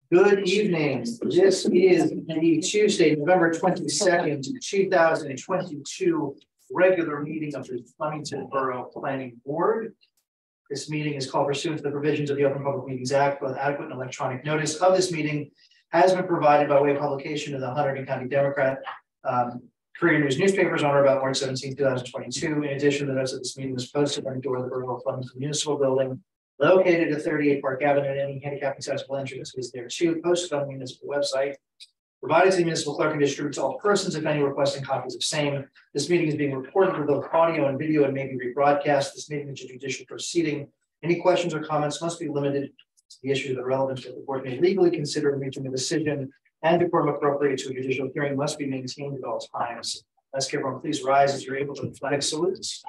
Good evening. This is the Tuesday, November 22nd, 2022 regular meeting of the Flemington Borough Planning Board. This meeting is called pursuant to the provisions of the Open Public Meetings Act, with adequate and electronic notice of this meeting has been provided by way of publication in the Hunterdon County Democrat, Courier News newspapers on or about March 17, 2022. In addition, the notice of this meeting was posted on the door of the Borough of Flemington Municipal Building, located at 38 Park Avenue, and any handicap accessible entrance is there too, posted on the municipal website, provided to the municipal clerk and distributed to all persons, if any, requesting copies of same. This meeting is being recorded for both audio and video and may be rebroadcast. This meeting is a judicial proceeding. Any questions or comments must be limited to the issues that are relevant to the board may legally consider in reaching a decision, and decorum appropriate to a judicial hearing must be maintained at all times. Let's everyone please rise as you're able to the flag salutes.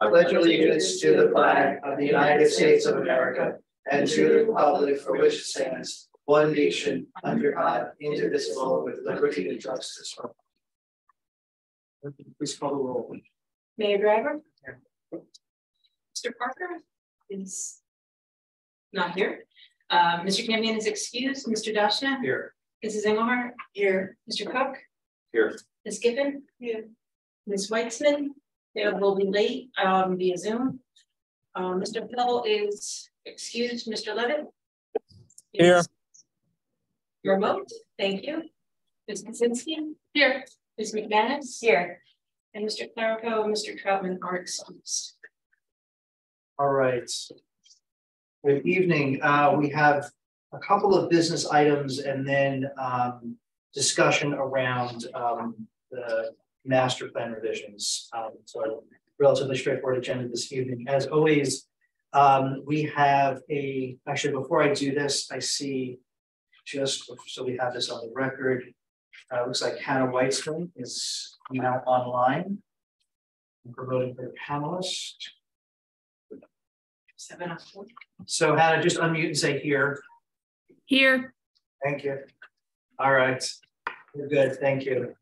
I pledge allegiance to the flag of the United States of America and to the republic for which it stands, one nation, under God, indivisible, with liberty and justice for all. Please call the roll. Mayor Driver? Here. Mr. Parker is not here. Mr. Campion is excused. Mr. Dashna? Here. Mrs. Engelhardt? Here. Mr. Cook? Here. Ms. Giffen? Here. Ms. Weitzman? They will be late via Zoom. Mr. Pell is excused. Mr. Levitt? Here. Remote. Thank you. Ms. Kaczynski? Here. Ms. McManus? Here. And Mr. Clerico and Mr. Troutman are excused. All right. Good evening. We have a couple of business items and then discussion around the master plan revisions. So a relatively straightforward agenda this evening. As always, we have actually before I do this, I see just so we have this on the record, looks like Hannah Weitzman is now online. I'm promoting her panelist. So Hannah, just unmute and say here. Here. Thank you. All right. You're good. Thank you.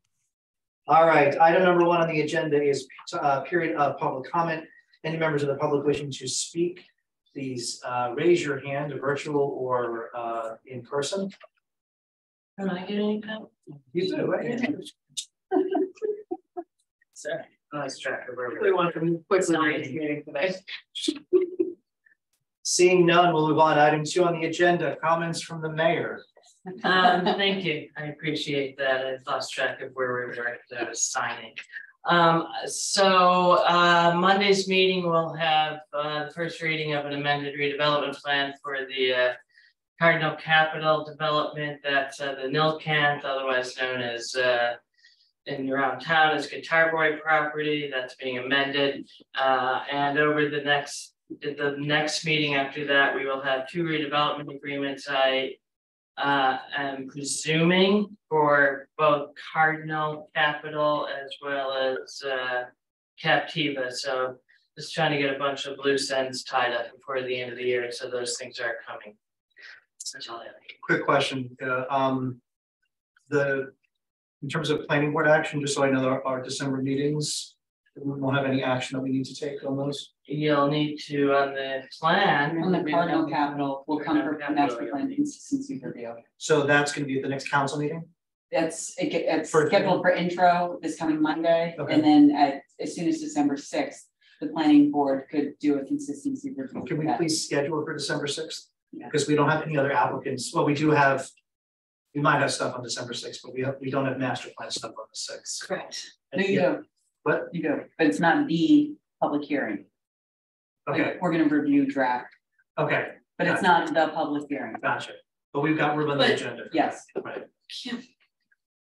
All right. Item number one on the agenda is period of public comment. Any members of the public wishing to speak, please raise your hand, virtual or in person. Am I getting that? You do, right? Sorry. Nice track of where we want to move quickly on this meeting today. Seeing none, we'll move on. Item 2 on the agenda, comments from the mayor. Thank you. I appreciate that. I lost track of where we were as I was signing. Monday's meeting will have the first reading of an amended redevelopment plan for the Cardinal Capital development. That's the Nilkant, otherwise known as in around town as Guitar Boy property. That's being amended, and over the next meeting after that, we will have 2 redevelopment agreements. I am presuming for both Cardinal Capital as well as Captiva. So just trying to get a bunch of loose ends tied up before the end of the year. So those things are coming. That's all I have. Quick question. In terms of planning board action, just so I know our December meetings, we won't have any action that we need to take on those. You'll need to on the plan. On the Cardinal Capital will come for master plan consistency review. So that's going to be at the next council meeting? It's scheduled for intro this coming Monday. Okay. And then as soon as December 6th, the planning board could do a consistency review. Can we please schedule it for December 6th? Yeah. Because we don't have any other applicants. Well, we might have stuff on December 6th, but we don't have master plan stuff on the 6th. Correct. No, you do. What? You do, but it's not the public hearing. Okay. Like, we're going to review draft. Okay. But it's not the public hearing. Gotcha. But we've got room on the agenda. Yes. Right. Yeah.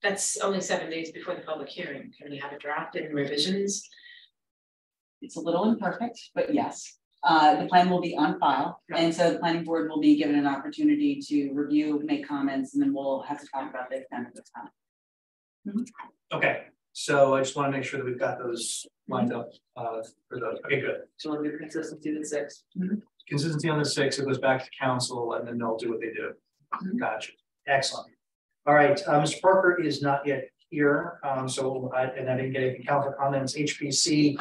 That's only 7 days before the public hearing. Can we have it drafted and revisions? It's a little imperfect, but yes. The plan will be on file. Yeah. And so the planning board will be given an opportunity to review, make comments, and then we'll have to talk about this at the time. Mm-hmm. Okay. So I just want to make sure that we've got those lined up for those. Okay, good. So we'll do consistency to the 6th. Mm-hmm. Consistency on the 6th, it goes back to council and then they'll do what they do. Mm-hmm. Gotcha. Excellent. All right. Mr. Parker is not yet here. I didn't get any council comments. HPC,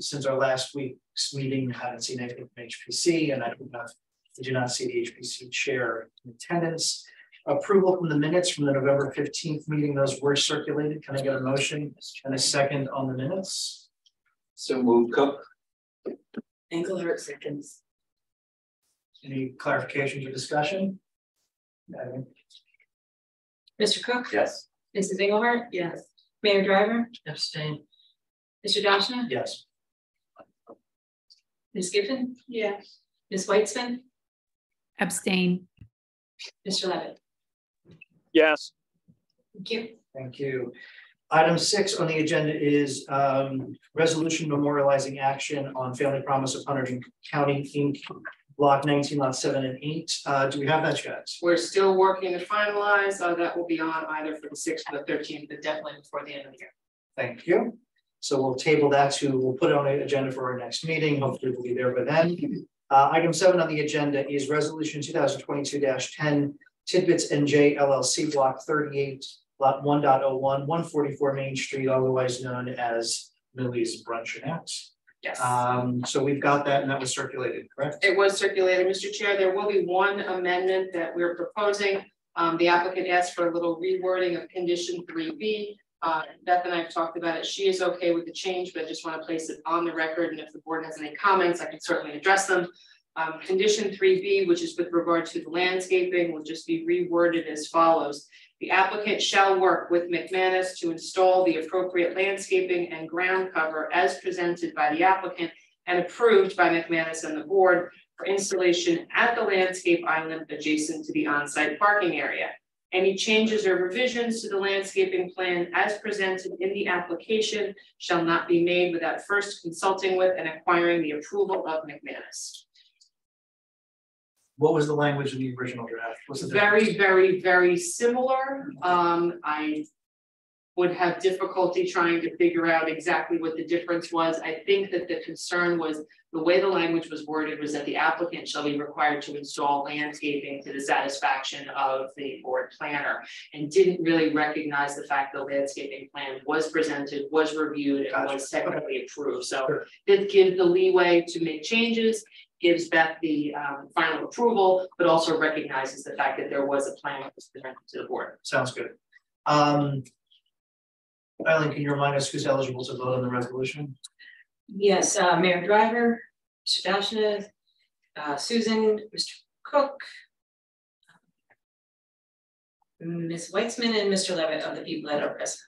since our last week's meeting, I haven't seen anything from HPC, and I don't have I do not see the HPC chair in attendance. Approval from the minutes from the November 15th meeting, those were circulated. Can I get a motion and a second on the minutes? So move Cook. Engelhardt seconds. Any clarifications or discussion? Mr. Cook? Yes. Mrs. Engelhardt? Yes. Mayor Driver? Abstain. Mr. Dashna? Yes. Ms. Giffen? Yes. Ms. Weitzman? Abstain. Mr. Levitt? Yes. Thank you. Thank you. Item 6 on the agenda is resolution memorializing action on Family Promise of Hunterdon County, Inc., Block 19, Lot 7 and 8. Do we have that yet? We're still working to finalize, that will be on either for the 6th or the 13th, but definitely before the end of the year. Thank you. So we'll table that we'll put it on the agenda for our next meeting. Hopefully we'll be there by then. Item 7 on the agenda is resolution 2022-10 Tidbits NJ LLC Block 38, Lot 1.01, 144 Main Street, otherwise known as Millie's Bruncheonette. Yes. So we've got that and that was circulated, correct? It was circulated, Mr. Chair. There will be one amendment that we're proposing. The applicant asked for a little rewording of condition 3B. Beth and I have talked about it. She is okay with the change, but I just want to place it on the record. And if the board has any comments, I can certainly address them. Condition 3B, which is with regard to the landscaping, will just be reworded as follows. The applicant shall work with McManus to install the appropriate landscaping and ground cover as presented by the applicant and approved by McManus and the board for installation at the landscape island adjacent to the on-site parking area. Any changes or revisions to the landscaping plan as presented in the application shall not be made without first consulting with and acquiring the approval of McManus. What was the language of the original draft? Was it Very, very, very similar. I would have difficulty trying to figure out exactly what the difference was. I think that the concern was the way the language was worded was that the applicant shall be required to install landscaping to the satisfaction of the board planner and didn't really recognize the fact that the landscaping plan was presented, was reviewed, and was technically approved. So it gives the leeway to make changes, gives Beth the final approval, but also recognizes the fact that there was a plan that was presented to the board. Sounds good. Eileen, can you remind us who's eligible to vote on the resolution? Yes, Mayor Driver, Mr. Dashna, Susan, Mr. Cook, Ms. Weitzman, and Mr. Levitt of the people that are present.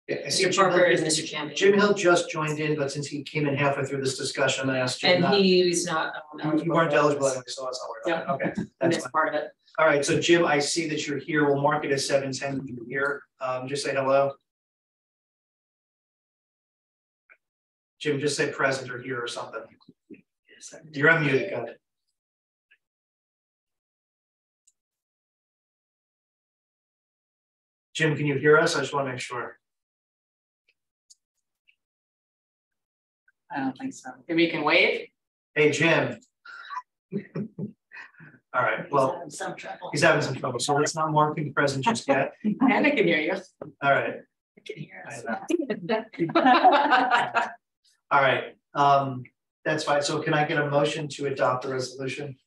Yeah, I see Mr. Parker and Mr. Champion. Jim Hill just joined in, but since he came in halfway through this discussion, I'm gonna ask Jim. And he's not. You weren't eligible, so that's not worried about it. Okay, And that's that's fine. part of it. All right, so Jim, I see that you're here. We'll mark it as 7:10. You're here. Just say hello. Jim, just say present or here or something. You're unmuted, go ahead. Jim, can you hear us? I just want to make sure. I don't think so. Maybe you can wave. Hey, Jim. All right, well, Some trouble. he's having some trouble, so let's not mark him present just yet. And I can hear you. All right, I can hear I all right. That's fine. So can I get a motion to adopt the resolution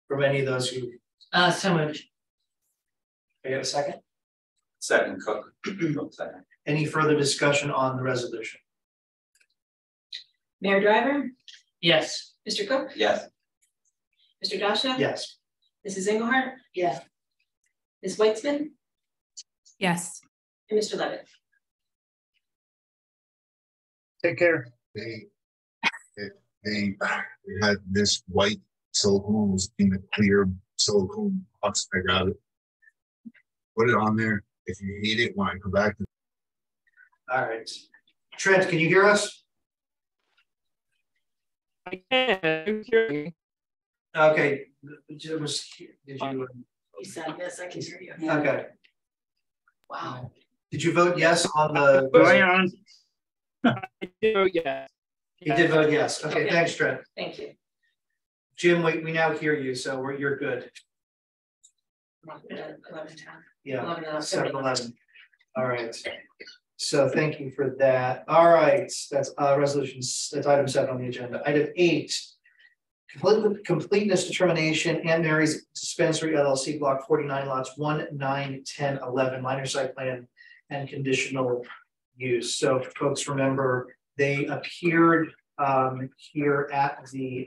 from any of those who? So moved. Can I get a second? Second Cook. Cook second. Any further discussion on the resolution? Mayor Driver, Yes. Mr. Cook, Yes. Mr. Dashna. Yes. Mrs. Engelhardt. Yeah. Ms. Weitzman Yes. and Mr. Levitt. Take care. They had this white silicone was in a clear silicone box. I got it. Put it on there. If you need it, when I come back. All right. Trent, can you hear us? I can hear you. Okay. Did you? He said, yes, I can hear you. Okay. Wow. Did you vote yes on the? Going on. I do, yeah. You did vote yes. Okay, Okay. thanks, Trent. Thank you. Jim, we now hear you, so you're good. 11:10. Yeah, 11:30. 7-11. All right. So thank you for that. All right, that's resolutions, that's item 7 on the agenda. Item 8 Completeness determination, Aunt Mary's Dispensary LLC, block 49, lots 1, 9, 10, 11, minor site plan and conditional use. So if folks remember, they appeared here at the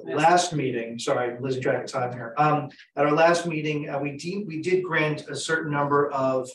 last meeting. Sorry, I'm losing track of time here. At our last meeting, we did grant a certain number of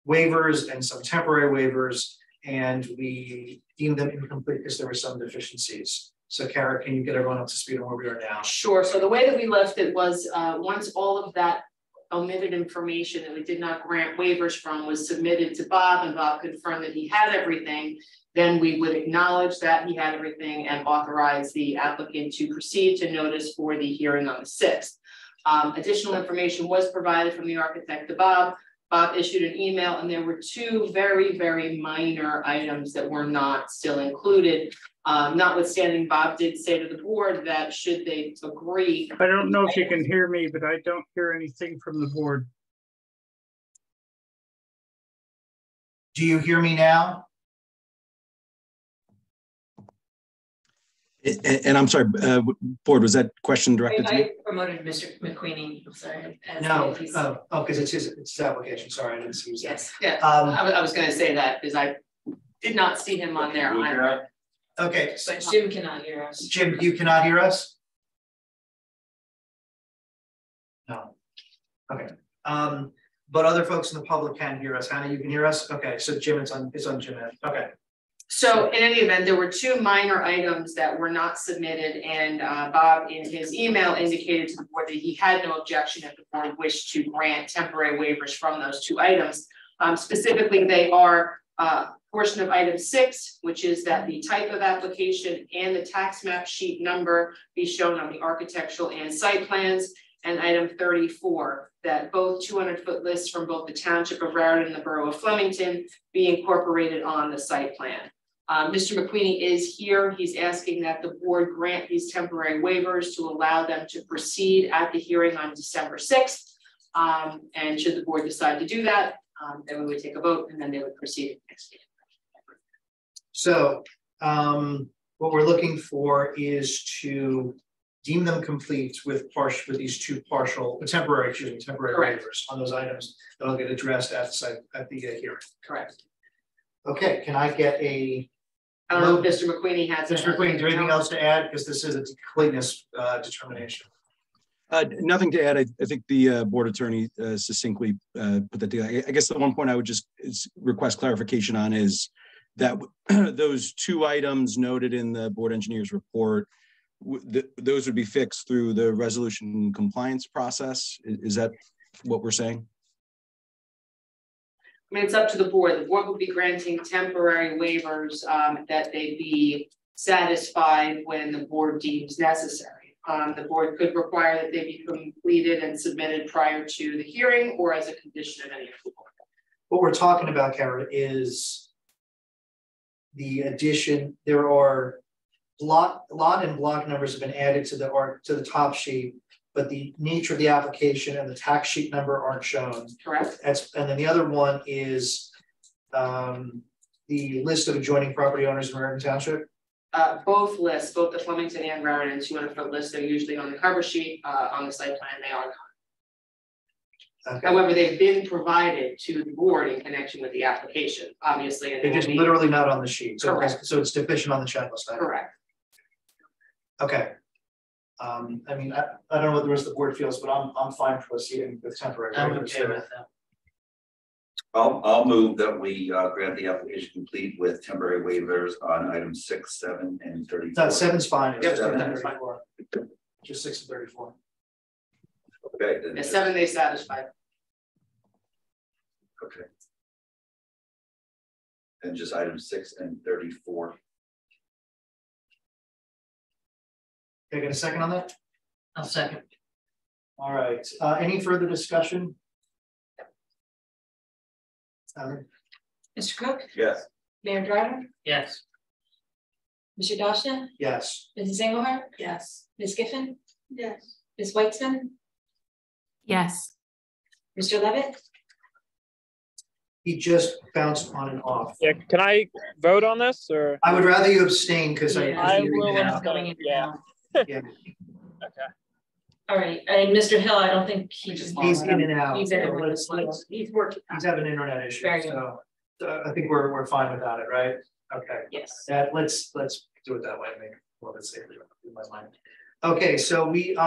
waivers and some temporary waivers, and we deemed them incomplete because there were some deficiencies. So Kara, can you get everyone up to speed on where we are now? Sure. So the way that we left it was once all of that omitted information that we did not grant waivers from was submitted to Bob, and Bob confirmed that he had everything, then we would acknowledge that he had everything and authorize the applicant to proceed to notice for the hearing on the 6th. Additional information was provided from the architect to Bob. Bob issued an email, and there were 2 very, very minor items that were not still included. Notwithstanding, Bob did say to the board that should they agree. I don't know if you can hear me, but I don't hear anything from the board. Do you hear me now? And I'm sorry, board, was that question directed to me? I promoted Mr. McQueenie. I'm sorry. No, because it's his application. Sorry, I didn't see his. Yes, yeah. I was going to say that because I did not see him on there either. Okay, But Jim cannot hear us. Jim, you cannot hear us? No. Okay. But other folks in the public can hear us. Hannah, you can hear us? Okay, so Jim, it's on Jim. Okay. So in any event, there were 2 minor items that were not submitted, and Bob in his email indicated to the board that he had no objection if the board wished to grant temporary waivers from those 2 items. Specifically, they are portion of item 6, which is that the type of application and the tax map sheet number be shown on the architectural and site plans, and item 34, that both 200-foot lists from both the township of Raritan and the borough of Flemington be incorporated on the site plan. Mr. McQueenie is here. He's asking that the board grant these temporary waivers to allow them to proceed at the hearing on December 6th. And should the board decide to do that, then we would take a vote, and then they would proceed next meeting. So what we're looking for is to deem them complete with these 2 temporary Correct. waivers on those items that'll get addressed at the site at the hearing. Correct. Okay, can I get a? I don't know if Mr. McQueenie has. Mr. McQueenie, is there anything else to add? Because this is a completeness determination. Nothing to add. I think the board attorney succinctly put that together. I guess the one point I would just request clarification on is that those 2 items noted in the board engineer's report, those would be fixed through the resolution compliance process. Is that what we're saying? I mean, it's up to the board. The board will be granting temporary waivers that they be satisfied when the board deems necessary. The board could require that they be completed and submitted prior to the hearing or as a condition of any approval. What we're talking about, Kara, is the addition. There are lot and block numbers have been added to the top sheet, but the nature of the application and the tax sheet number aren't shown. Correct. And then the other one is the list of adjoining property owners in Raritan Township. Both lists, both the Flemington and Raritan 200-foot lists, are usually on the cover sheet. On the site plan, they are not. Okay. However, they've been provided to the board in connection with the application, obviously. And they're just literally not on the sheet. So, correct. So it's deficient on the checklist. Correct. Okay. I mean, I don't know what the rest of the board feels, but I'm fine proceeding with temporary. I'm okay with that. I'll move that we grant the application complete with temporary waivers on items 6, 7, and 34. No, 7's fine. It's Yep, just 7 is 34. Just 6 and 34. Okay. Then The 7 they satisfied. Okay. And just items 6 and 34. Can I get a second on that? I'll second. All right. Any further discussion? Mr. Cook, Yes. Mayor Driver, Yes. Mr. Dashna, Yes. Mrs. Engelhardt, Yes. Ms. Giffen, yes, Ms. Weitzman, Yes. Mr. Levitt, He just bounced on and off. Yeah, can I vote on this or? I would rather you abstain because I will abstain, yeah. Yeah. Okay. All right, and Mr. Hill, I don't think he just. He's in and out. He's in and out. He's working. He's having an internet issue, Very good. so I think we're fine without it, right? Okay. Yes. Let's do it that way, make it a little bit safer in my mind. Okay, so we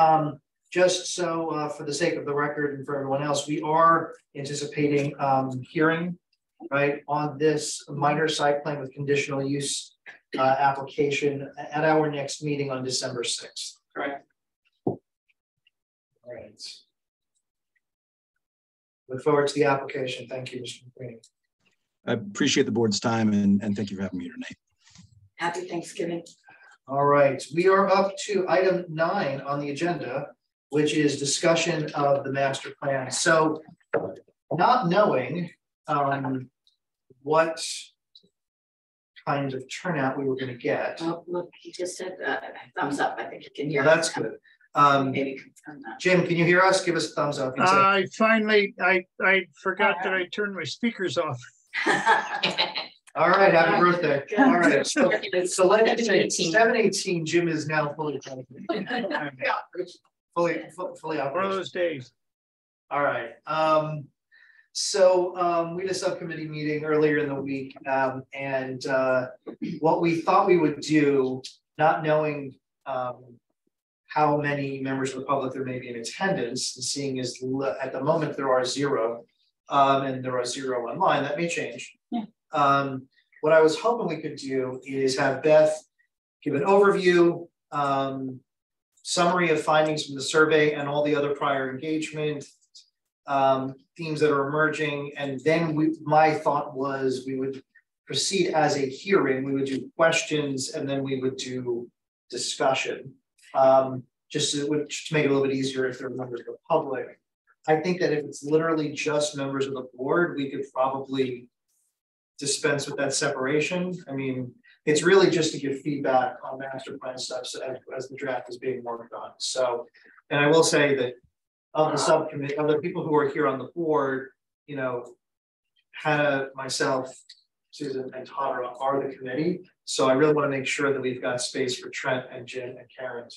just so for the sake of the record and for everyone else, we are anticipating hearing right on this minor site plan with conditional use application at our next meeting on December 6th. Correct. All right. Look forward to the application. Thank you, Mr. McQueen. I appreciate the board's time and thank you for having me tonight. Happy Thanksgiving. All right, we are up to item 9 on the agenda, which is discussion of the master plan. So not knowing what kind of turnout we were going to get. Oh, look, he just said thumbs up. I think you can hear. Well, that's good. Maybe confirm that. Jim, can you hear us? Give us a thumbs up. I forgot that I turned my speakers off. All right, happy birthday. All right, so It's let's say 7:18. 7:18, Jim is now fully fully One of operational. those days. All right. So we had a subcommittee meeting earlier in the week, and what we thought we would do, not knowing how many members of the public there may be in attendance, and seeing as at the moment there are 0, and there are 0 online. That may change. Yeah. What I was hoping we could do is have Beth give an overview, summary of findings from the survey and all the other prior engagement, themes that are emerging, and then my thought was we would proceed as a hearing. We would do questions and then we would do discussion, just to make it a little bit easier if there are members of the public. I think that if it's literally just members of the board, we could probably dispense with that separation. I mean, it's really just to give feedback on master plan stuff as the draft is being worked on. So, and I will say that of the subcommittee, of the people who are here on the board, you know, Hannah, myself, Susan, and Todd are the committee. So I really want to make sure that we've got space for Trent and Jim and Karen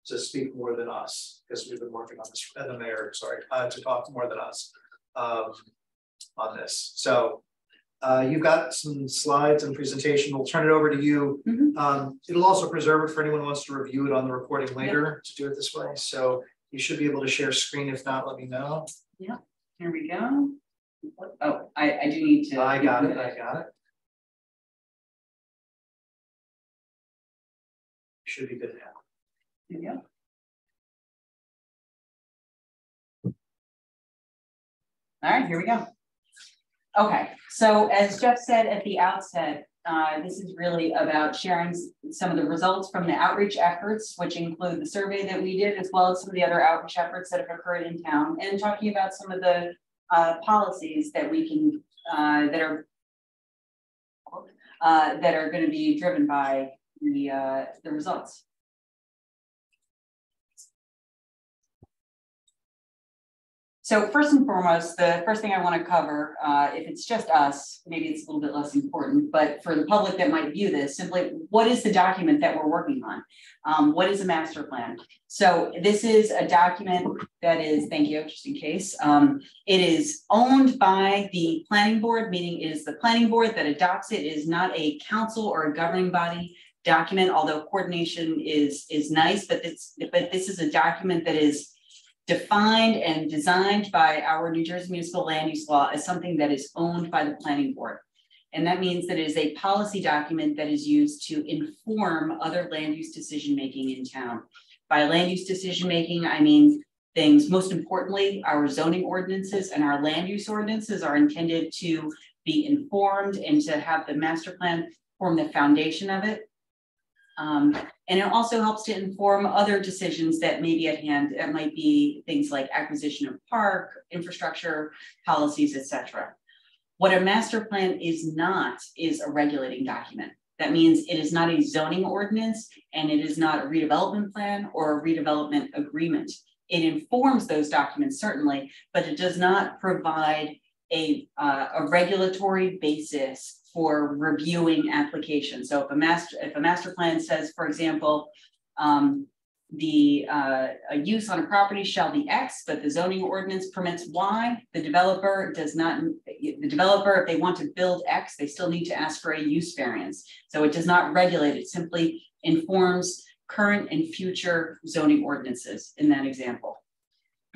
to speak more than us, because we've been working on this, and the mayor, sorry, to talk more than us on this. So you've got some slides and presentation. We'll turn it over to you. Mm-hmm. It'll also preserve it for anyone who wants to review it on the recording later to do it this way. So you should be able to share screen. If not, let me know. Yeah, here we go. Oh, I do need to. I got it. I got it. Should be good now. There you go. All right, here we go. Okay, so as Jeff said at the outset, this is really about sharing some of the results from the outreach efforts, which include the survey that we did, as well as some of the other outreach efforts that have occurred in town, and talking about some of the policies that we can that are going to be driven by the results. So first and foremost, the first thing I want to cover, if it's just us, maybe it's a little bit less important, but for the public that might view this, simply what is the document that we're working on? What is a master plan? So this is a document that is, thank you, just in case, it is owned by the planning board, meaning it is the planning board that adopts it. It is not a council or a governing body document, although coordination is nice, but this is a document that is defined and designed by our New Jersey Municipal Land Use Law as something that is owned by the planning board. And that means that it is a policy document that is used to inform other land use decision-making in town. By land use decision-making, I mean things, most importantly, our zoning ordinances and our land use ordinances are intended to be informed and to have the master plan form the foundation of it. And it also helps to inform other decisions that may be at hand. It might be things like acquisition of park, infrastructure, policies, etc. What a master plan is not is a regulating document. That means it is not a zoning ordinance and it is not a redevelopment plan or a redevelopment agreement. It informs those documents certainly, but it does not provide a regulatory basis for reviewing applications. So if a master plan says, for example, a use on a property shall be X, but the zoning ordinance permits Y, the developer does not, if they want to build X, they still need to ask for a use variance. So it does not regulate, it simply informs current and future zoning ordinances in that example.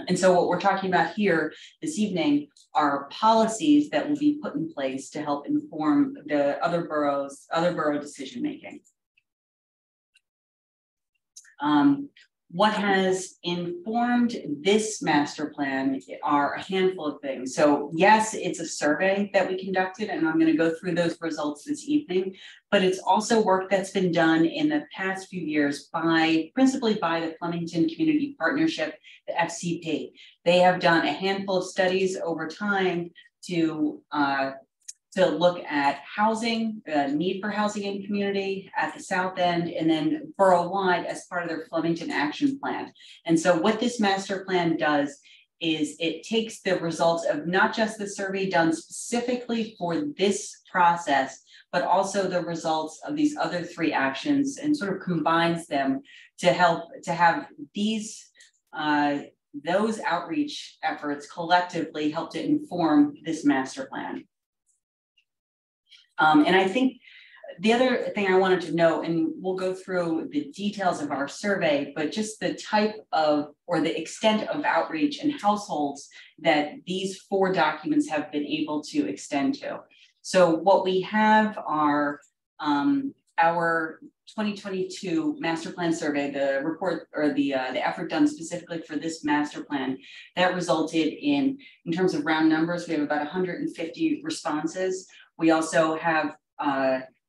And so what we're talking about here this evening are policies that will be put in place to help inform the other borough decision making. What has informed this master plan are a handful of things. So yes, it's a survey that we conducted, and I'm going to go through those results this evening, but it's also work that's been done in the past few years principally by the Flemington Community Partnership, the FCP. They have done a handful of studies over time to look at housing, need for housing in community at the South End, and then borough-wide as part of their Flemington Action Plan. And so what this master plan does is it takes the results of not just the survey done specifically for this process, but also the results of these other three actions and sort of combines them to help to have these those outreach efforts collectively help to inform this master plan. And I think the other thing I wanted to note, and we'll go through the details of our survey, but just the type of, or the extent of outreach and households that these four documents have been able to extend to. So what we have are our 2022 master plan survey, the report or the effort done specifically for this master plan that resulted in terms of round numbers, we have about 150 responses. We also have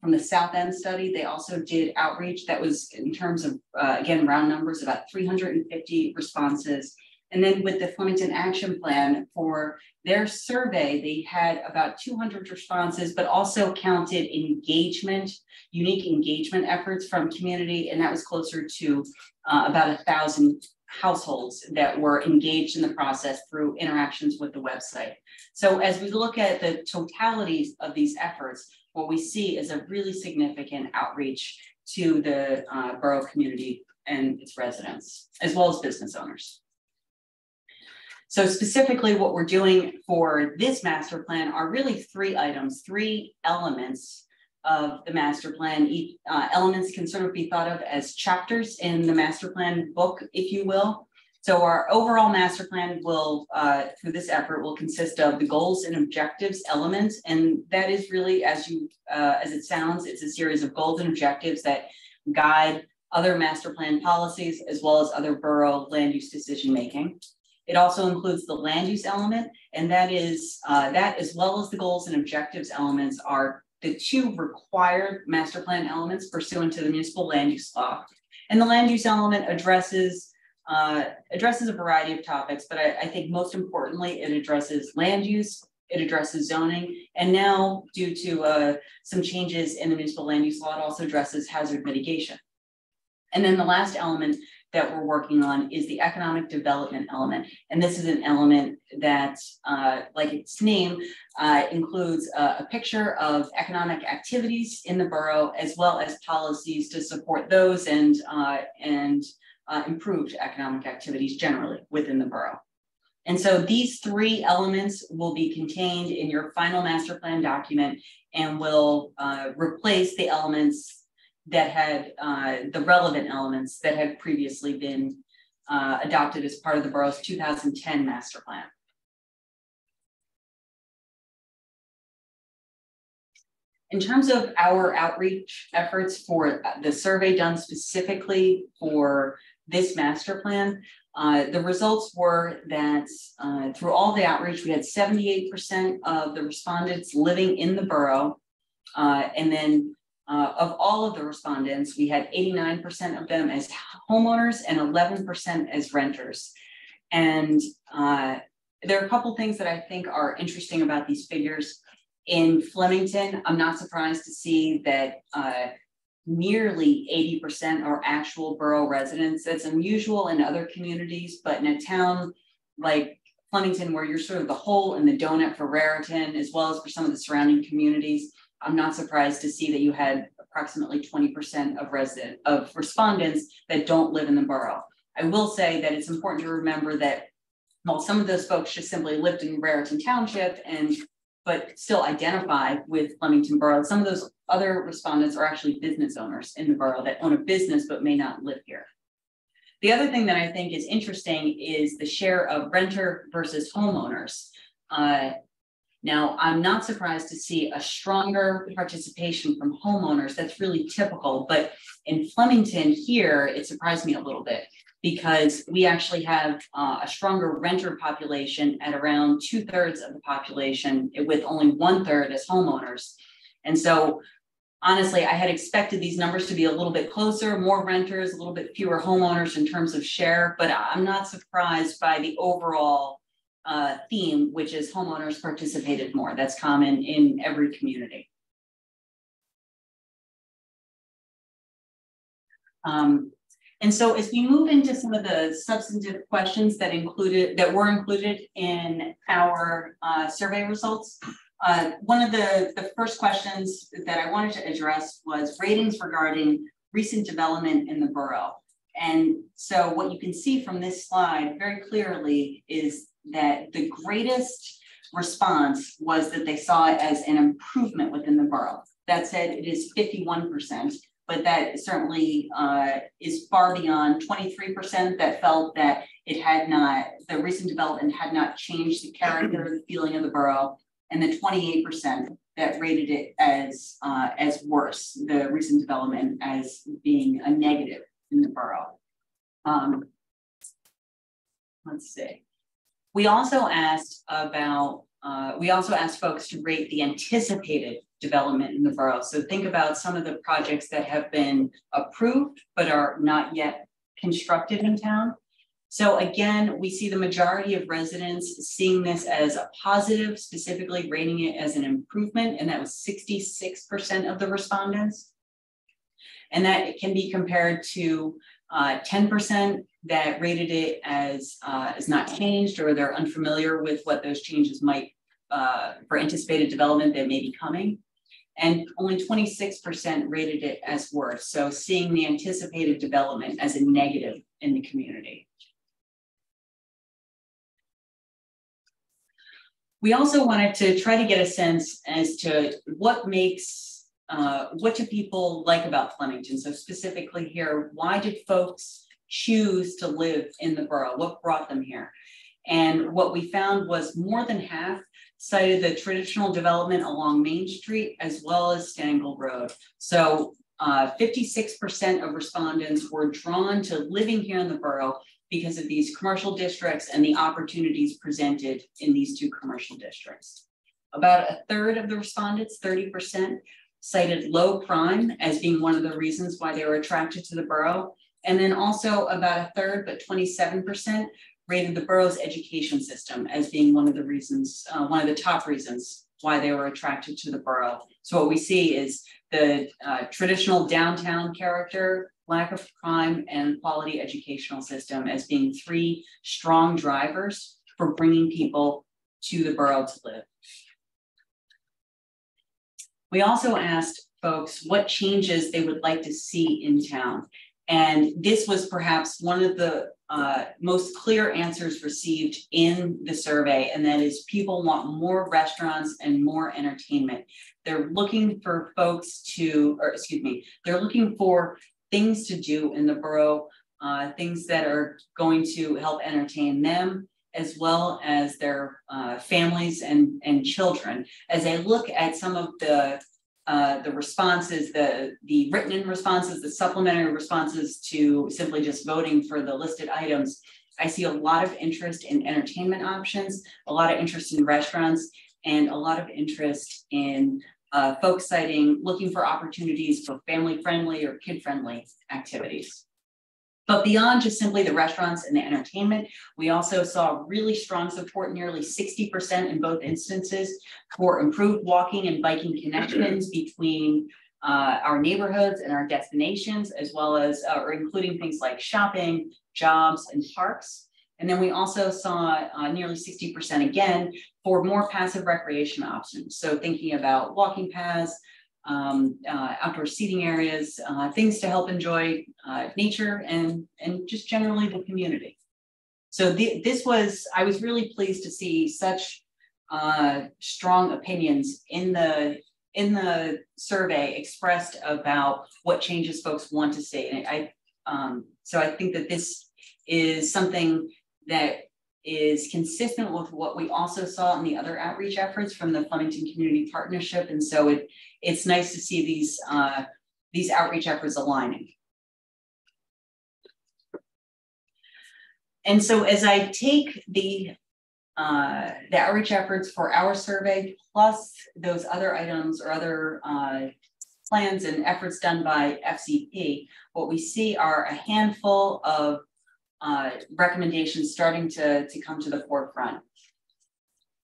from the South End study, they also did outreach that was in terms of, again, round numbers, about 350 responses. And then with the Flemington Action Plan for their survey, they had about 200 responses, but also counted engagement, unique engagement efforts from community. And that was closer to about 1,000 households that were engaged in the process through interactions with the website. So as we look at the totalities of these efforts, what we see is a really significant outreach to the borough community and its residents, as well as business owners. So specifically what we're doing for this master plan are really three items, three elements of the master plan. Each elements can sort of be thought of as chapters in the master plan book, if you will. So our overall master plan will, through this effort, will consist of the goals and objectives elements, and that is really, as it sounds, it's a series of goals and objectives that guide other master plan policies as well as other borough land use decision making. It also includes the land use element, and that is that as well as the goals and objectives elements are the two required master plan elements pursuant to the municipal land use law. And the land use element addresses a variety of topics, but I think most importantly, it addresses land use, it addresses zoning, and now due to some changes in the municipal land use law, it also addresses hazard mitigation. And then the last element that we're working on is the economic development element. And this is an element that, like its name, includes a picture of economic activities in the borough, as well as policies to support those and improved economic activities generally within the borough. And so these three elements will be contained in your final master plan document and will replace the elements that had the relevant elements that had previously been adopted as part of the borough's 2010 master plan. In terms of our outreach efforts for the survey done specifically for this master plan, the results were that through all the outreach, we had 78% of the respondents living in the borough. And then of all of the respondents, we had 89% of them as homeowners and 11% as renters. And there are a couple things that I think are interesting about these figures. In Flemington, I'm not surprised to see that nearly 80% are actual borough residents. That's unusual in other communities, but in a town like Flemington, where you're sort of the hole in the donut for Raritan, as well as for some of the surrounding communities, I'm not surprised to see that you had approximately 20% of respondents that don't live in the borough. I will say that it's important to remember that while some of those folks just simply lived in Raritan Township but still identify with Flemington Borough, some of those other respondents are actually business owners in the borough that own a business but may not live here. The other thing that I think is interesting is the share of renter versus homeowners. Now, I'm not surprised to see a stronger participation from homeowners. That's really typical, but in Flemington here, it surprised me a little bit because we actually have a stronger renter population at around 2/3 of the population, with only 1/3 as homeowners. And so honestly, I had expected these numbers to be a little bit closer, more renters, a little bit fewer homeowners in terms of share, but I'm not surprised by the overall theme, which is homeowners participated more. That's common in every community. And so as we move into some of the substantive questions that were included in our survey results, one of the first questions that I wanted to address was ratings regarding recent development in the borough. And so what you can see from this slide very clearly is that the greatest response was that they saw it as an improvement within the borough. That said, it is 51%, but that certainly is far beyond 23% that felt that the recent development had not changed the character, the feeling of the borough, and the 28% that rated it as worse, the recent development as being a negative in the borough. Let's see. We also asked folks to rate the anticipated development in the borough. So think about some of the projects that have been approved but are not yet constructed in town. So again, we see the majority of residents seeing this as a positive, specifically rating it as an improvement, and that was 66% of the respondents. And that can be compared to 10% that rated it as not changed, or they're unfamiliar with what those changes might for anticipated development that may be coming. And only 26% rated it as worse. So seeing the anticipated development as a negative in the community. We also wanted to try to get a sense as to what do people like about Flemington? So specifically here, why did folks choose to live in the borough? What brought them here? And what we found was more than half cited the traditional development along Main Street as well as Stangle Road. So 56% of respondents were drawn to living here in the borough because of these commercial districts and the opportunities presented in these two commercial districts. About 1/3 of the respondents, 30%, cited low crime as being one of the reasons why they were attracted to the borough. And then also about 1/3, but 27%, rated the borough's education system as being one of the reasons, one of the top reasons why they were attracted to the borough. So what we see is the traditional downtown character, lack of crime, and quality educational system as being 3 strong drivers for bringing people to the borough to live. We also asked folks what changes they would like to see in town. And this was perhaps one of the most clear answers received in the survey, and that is people want more restaurants and more entertainment. They're looking for they're looking for things to do in the borough, things that are going to help entertain them, as well as their families and children. As I look at some of the responses, the written responses, the supplementary responses to simply just voting for the listed items, I see a lot of interest in entertainment options, a lot of interest in restaurants, and a lot of interest in folks looking for opportunities for family-friendly or kid-friendly activities. But beyond just simply the restaurants and the entertainment, we also saw really strong support, nearly 60% in both instances, for improved walking and biking connections between our neighborhoods and our destinations, as well as or including things like shopping, jobs, and parks. And then we also saw nearly 60% again for more passive recreation options. So thinking about walking paths, outdoor seating areas, things to help enjoy nature and just generally the community. So I was really pleased to see such strong opinions in the survey expressed about what changes folks want to see. And so I think that this is something that is consistent with what we also saw in the other outreach efforts from the Flemington Community Partnership. And so it's nice to see these outreach efforts aligning. And so as I take the outreach efforts for our survey, plus those other items or other plans and efforts done by FCP, what we see are a handful of recommendations starting to come to the forefront.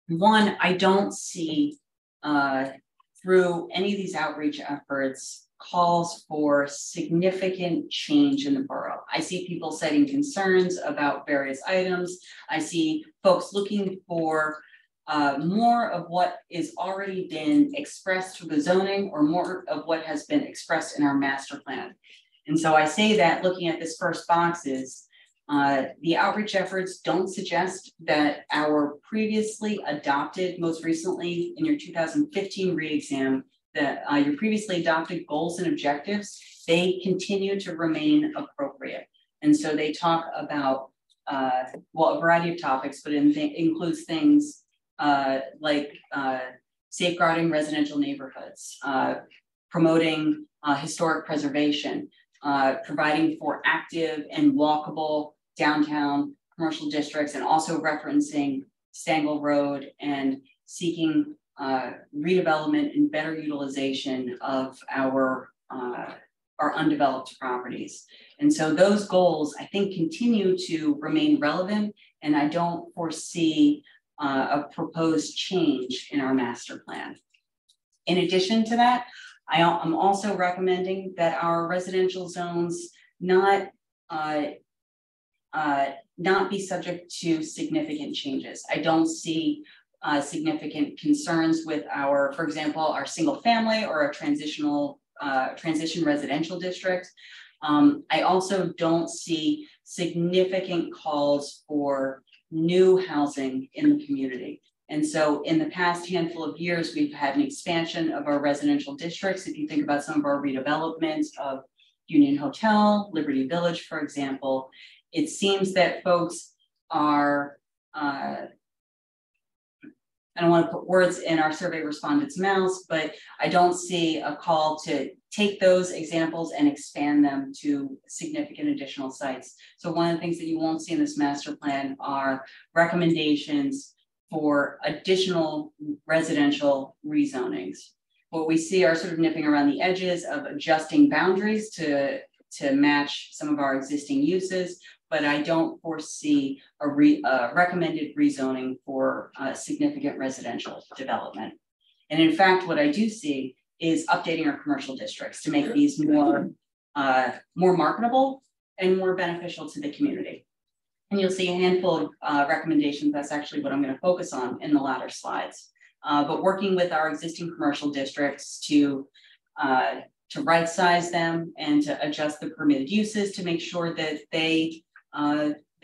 One, I don't see through any of these outreach efforts calls for significant change in the borough. I see people citing concerns about various items. I see folks looking for more of what is already been expressed through the zoning or more of what has been expressed in our master plan. And so I say that looking at this first box is the outreach efforts don't suggest that our previously adopted, most recently in your 2015 re-exam, that your previously adopted goals and objectives, they continue to remain appropriate. And so they talk about, well, a variety of topics, but includes things like safeguarding residential neighborhoods, promoting historic preservation, providing for active and walkable downtown commercial districts, and also referencing Stangl Road and seeking redevelopment and better utilization of our undeveloped properties. And so those goals, I think, continue to remain relevant, and I don't foresee a proposed change in our master plan. In addition to that, I'm also recommending that our residential zones not be subject to significant changes. I don't see significant concerns with our, for example, our single family or a transition residential district. I also don't see significant calls for new housing in the community. And so in the past handful of years, we've had an expansion of our residential districts. If you think about some of our redevelopments of Union Hotel, Liberty Village, for example, it seems that folks are, I don't want to put words in our survey respondents' mouths, but I don't see a call to take those examples and expand them to significant additional sites. So one of the things that you won't see in this master plan are recommendations for additional residential rezonings. What we see are sort of nipping around the edges of adjusting boundaries to match some of our existing uses, but I don't foresee a recommended rezoning for significant residential development. And in fact, what I do see is updating our commercial districts to make these more marketable and more beneficial to the community. And you'll see a handful of recommendations. That's actually what I'm going to focus on in the latter slides. But working with our existing commercial districts to right size them and to adjust the permitted uses to make sure that they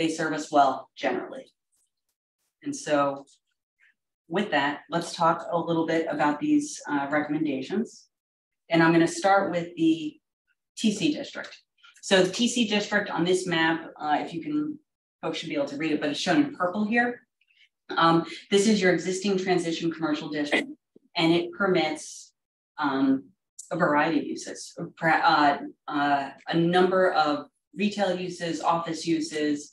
serve us well generally. And so with that, let's talk a little bit about these recommendations. And I'm going to start with the TC district. So the TC district on this map, if you can, folks should be able to read it, but it's shown in purple here. This is your existing transition commercial district, and it permits a variety of uses, a number of retail uses, office uses.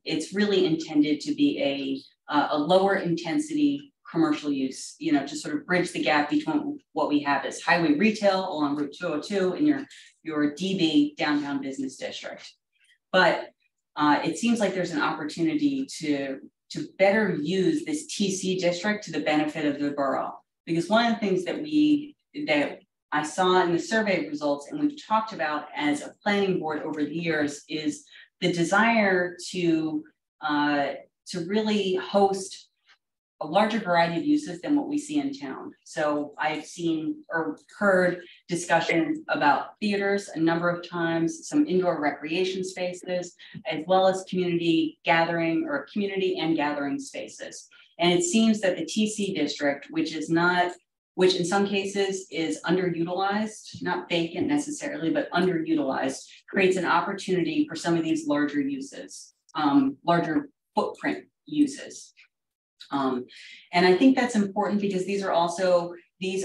It's really intended to be a lower intensity commercial use, to sort of bridge the gap between what we have as highway retail along Route 202 and your DB downtown business district. But it seems like there's an opportunity to better use this TC district to the benefit of the borough. Because one of the things that I saw in the survey results and we've talked about as a planning board over the years is the desire to to really host a larger variety of uses than what we see in town. So I've seen or heard discussions about theaters a number of times, some indoor recreation spaces, as well as community gathering or community and gathering spaces. And it seems that the TC district, which in some cases is underutilized, not vacant necessarily, but underutilized, creates an opportunity for some of these larger uses, larger footprint uses. And I think that's important because these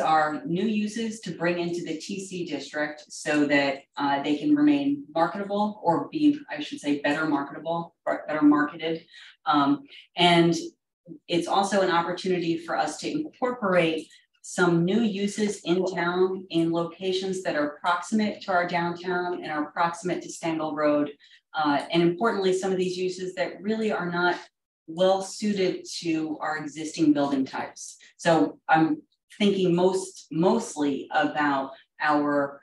are new uses to bring into the TC district so that they can remain marketable or be, I should say, better marketable, or better marketed. And it's also an opportunity for us to incorporate some new uses in town in locations that are proximate to our downtown and are proximate to Stengel Road. And importantly, some of these uses that really are not well suited to our existing building types. So I'm thinking mostly about our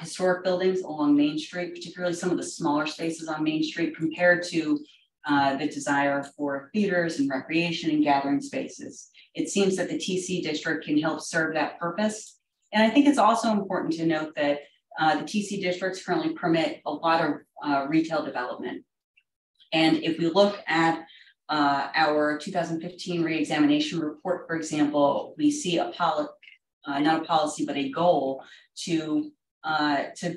historic buildings along Main Street, particularly some of the smaller spaces on Main Street compared to the desire for theaters and recreation and gathering spaces. It seems that the TC district can help serve that purpose. And I think it's also important to note that the TC districts currently permit a lot of retail development. And if we look at our 2015 reexamination report, for example, we see not a policy, but a goal to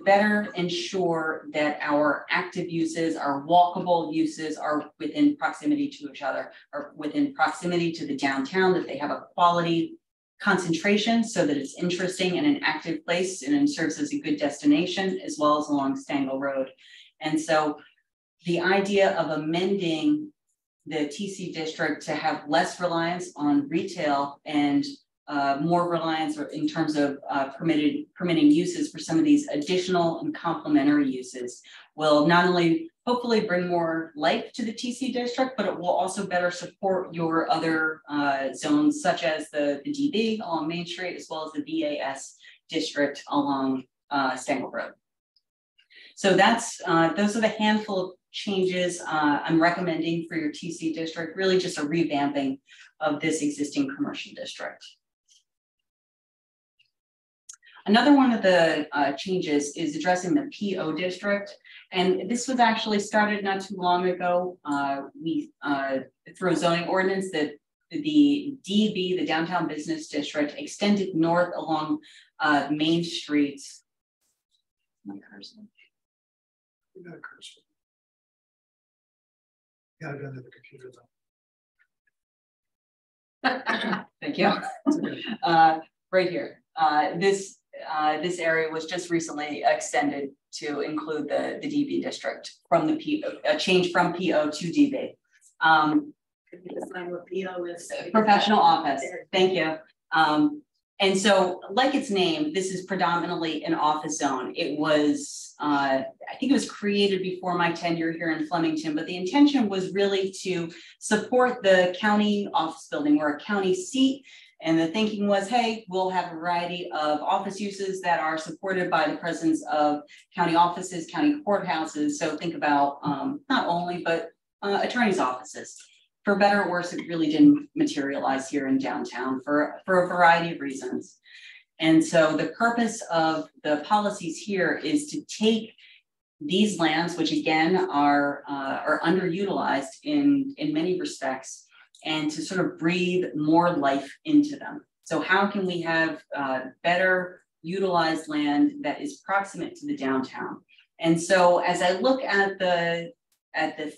better ensure that our active uses, our walkable uses are within proximity to each other, or within proximity to the downtown, that they have a quality concentration so that it's interesting and an active place and it serves as a good destination, as well as along Stengel Road. And so the idea of amending the TC district to have less reliance on retail and more reliance or in terms of permitting uses for some of these additional and complementary uses will not only hopefully bring more life to the TC district, but it will also better support your other zones such as the DB along Main Street, as well as the VAS district along Stengel Road. So that's those are the handful of changes I'm recommending for your TC district, really just a revamping of this existing commercial district. Another one of the changes is addressing the PO district. And this was actually started not too long ago. We, through a zoning ordinance, that the DB, the Downtown Business District, extended north along Main Street. My cursor. You got a cursor. Yeah, I've done the computer though. Thank you. Right here. This area was just recently extended to include the DB district from the PO, a change from PO to DB. Define what PO is. Professional office. Thank you. And so, like its name, this is predominantly an office zone. It was, I think it was created before my tenure here in Flemington, but the intention was really to support the county office building. We're a county seat, and the thinking was, hey, we'll have a variety of office uses that are supported by the presence of county offices, county courthouses. So think about not only, but attorneys' offices. For better or worse, it really didn't materialize here in downtown for a variety of reasons. And so the purpose of the policies here is to take these lands, which again are underutilized in many respects, and to sort of breathe more life into them. So how can we have better utilized land that is proximate to the downtown? And so as I look at the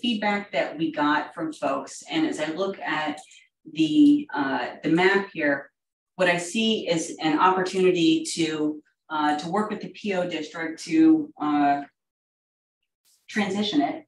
feedback that we got from folks, and as I look at the map here, what I see is an opportunity to work with the PO district to transition it,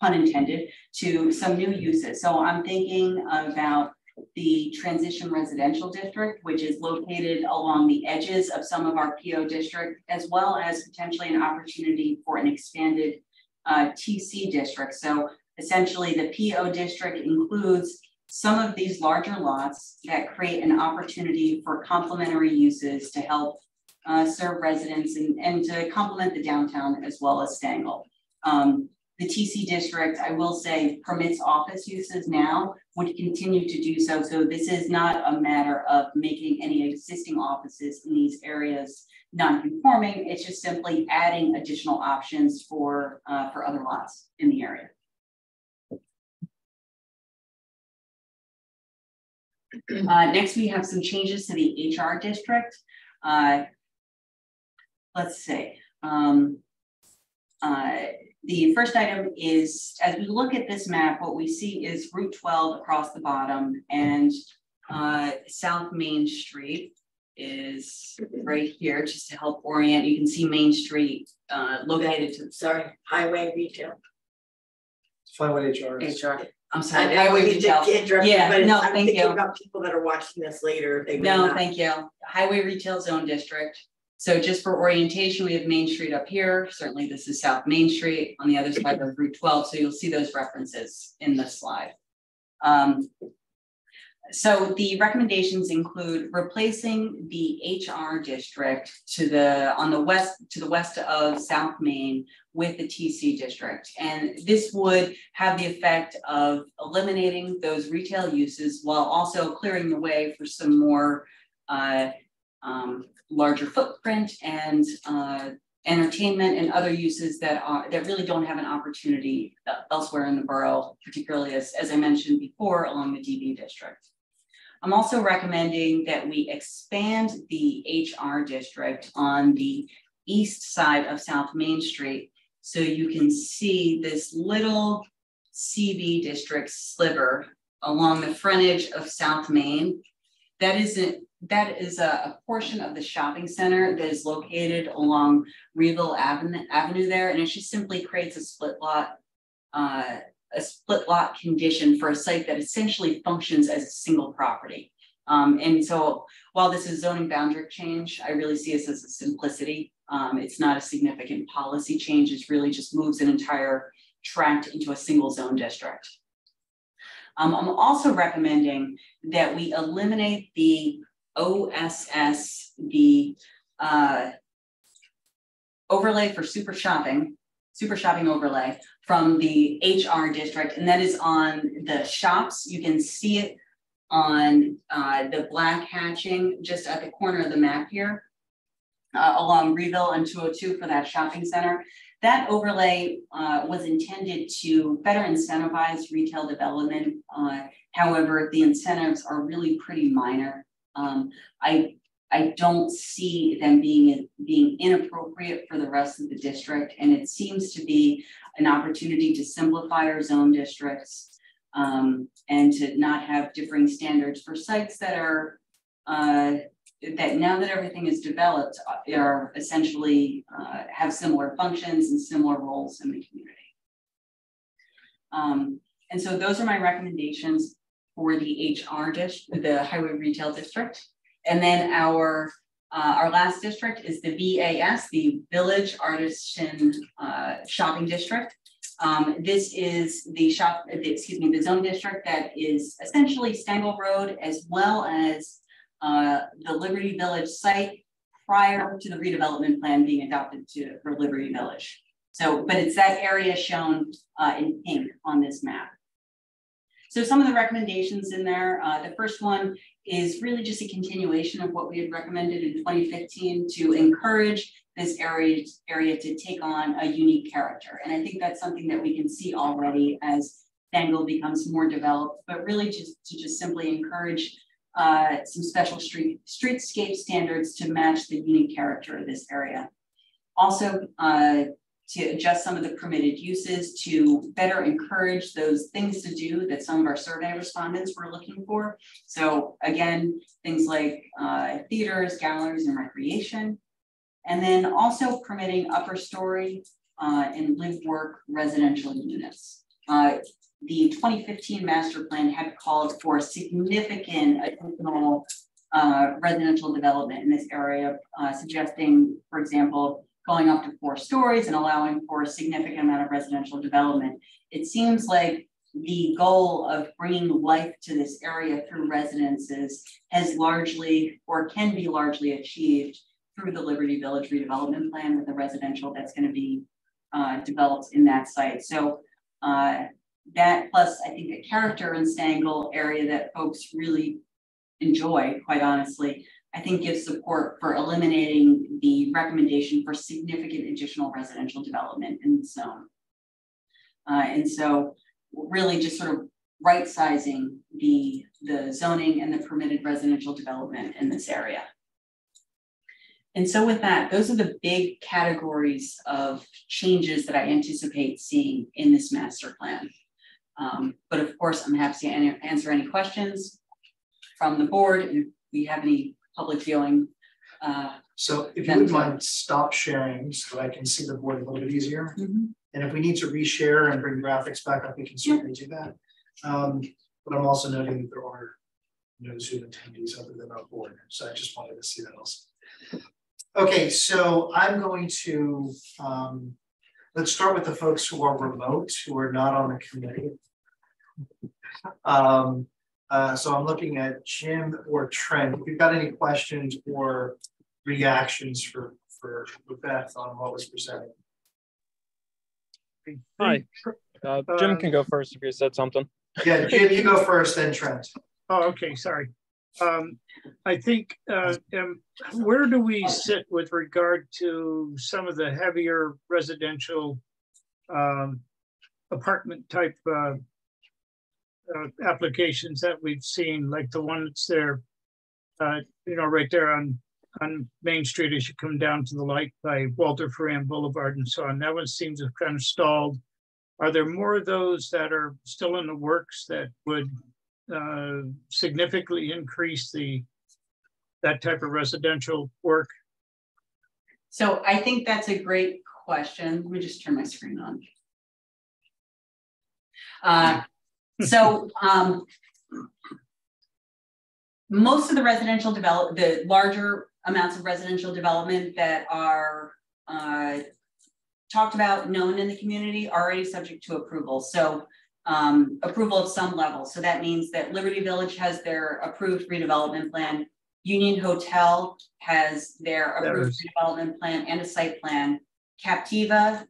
pun intended, to some new uses. So I'm thinking about the transition residential district, which is located along the edges of some of our PO district, as well as potentially an opportunity for an expanded TC district. So essentially the PO district includes some of these larger lots that create an opportunity for complementary uses to help serve residents and to complement the downtown as well as Stengel. The TC district, I will say, permits office uses now, would continue to do so. So this is not a matter of making any existing offices in these areas non-conforming. It's just simply adding additional options for other lots in the area. Next, we have some changes to the HR district. Let's see. The first item is, as we look at this map, what we see is Route 12 across the bottom, and South Main Street is right here, just to help orient. You can see Main Street located to, highway retail. Fine with HR. HR. I'm sorry, I highway need to retail. interrupt you, Yeah, but no, I'm thank thinking you. about people that are watching this later. They may No, not. thank you. Highway Retail Zone District. So just for orientation, we have Main Street up here. Certainly this is South Main Street on the other side of Route 12. So you'll see those references in this slide. So the recommendations include replacing the HR district to the west of South Main with the TC district. And this would have the effect of eliminating those retail uses while also clearing the way for some more larger footprint and entertainment and other uses that really don't have an opportunity elsewhere in the borough, particularly as I mentioned before, along the DB district. I'm also recommending that we expand the HR district on the east side of South Main Street, so you can see this little CV district sliver along the frontage of South Main. That is a portion of the shopping center that is located along Reeville Avenue there, and it just simply creates a split lot condition for a site that essentially functions as a single property. And so while this is zoning boundary change, I really see this as a simplicity. It's not a significant policy change. It really just moves an entire tract into a single zone district. I'm also recommending that we eliminate the OSS, the overlay for super shopping overlay from the HR district, and that is on the shops. You can see it on the black hatching just at the corner of the map here, along Reeville and 202 for that shopping center. That overlay was intended to better incentivize retail development. However, the incentives are really pretty minor. I don't see them being inappropriate for the rest of the district, and it seems to be an opportunity to simplify our zone districts and to not have differing standards for sites that are that now that everything is developed are essentially have similar functions and similar roles in the community. And so those are my recommendations for the the Highway Retail District. And then our last district is the VAS, the Village Artisan Shopping District. This is the zone district that is essentially Stengel Road, as well as the Liberty Village site prior to the redevelopment plan being adopted for Liberty Village. So, but it's that area shown in pink on this map. So some of the recommendations in there, the first one is really just a continuation of what we had recommended in 2015 to encourage this area to take on a unique character. And I think that's something that we can see already as Stengel becomes more developed, but really just to simply encourage some special streetscape standards to match the unique character of this area. Also, to adjust some of the permitted uses to better encourage those things to do that some of our survey respondents were looking for. So again, things like theaters, galleries, and recreation. And then also permitting upper story and live-work residential units. The 2015 master plan had called for significant additional residential development in this area, suggesting, for example, going up to 4 stories and allowing for a significant amount of residential development. It seems like the goal of bringing life to this area through residences has largely, or can be largely achieved through the Liberty Village redevelopment plan with the residential that's going to be developed in that site. So that plus I think a character in Stangle area that folks really enjoy, quite honestly, I think gives support for eliminating the recommendation for significant additional residential development in the zone. And so really just sort of right sizing the zoning and the permitted residential development in this area. And so with that, those are the big categories of changes that I anticipate seeing in this master plan. But of course, I'm happy to answer any questions from the board if we have any public viewing. So if you wouldn't mind, stop sharing so I can see the board a little bit easier. And if we need to reshare and bring graphics back up, we can certainly do that. But I'm also noting that there are no Zoom attendees other than our board. So I just wanted to see that also. Okay, so I'm going to, let's start with the folks who are remote, who are not on the committee. So I'm looking at Jim or Trent. If you've got any questions or reactions for Beth on what was presented. Hi, Jim can go first if you said something. Yeah, Jim, you go first, then Trent. Oh, okay, sorry. I think, where do we sit with regard to some of the heavier residential apartment type applications that we've seen, like the one that's there, right there on Main Street as you come down to the light by Walter Ferran Boulevard and so on. That one seems to have kind of stalled. Are there more of those that are still in the works that would significantly increase that type of residential work? So I think that's a great question. Let me just turn my screen on. Most of the residential the larger amounts of residential development that are talked about, known in the community, are already subject to approval. So approval of some level. So that means that Liberty Village has their approved redevelopment plan. Union Hotel has their approved redevelopment plan and a site plan. Captiva,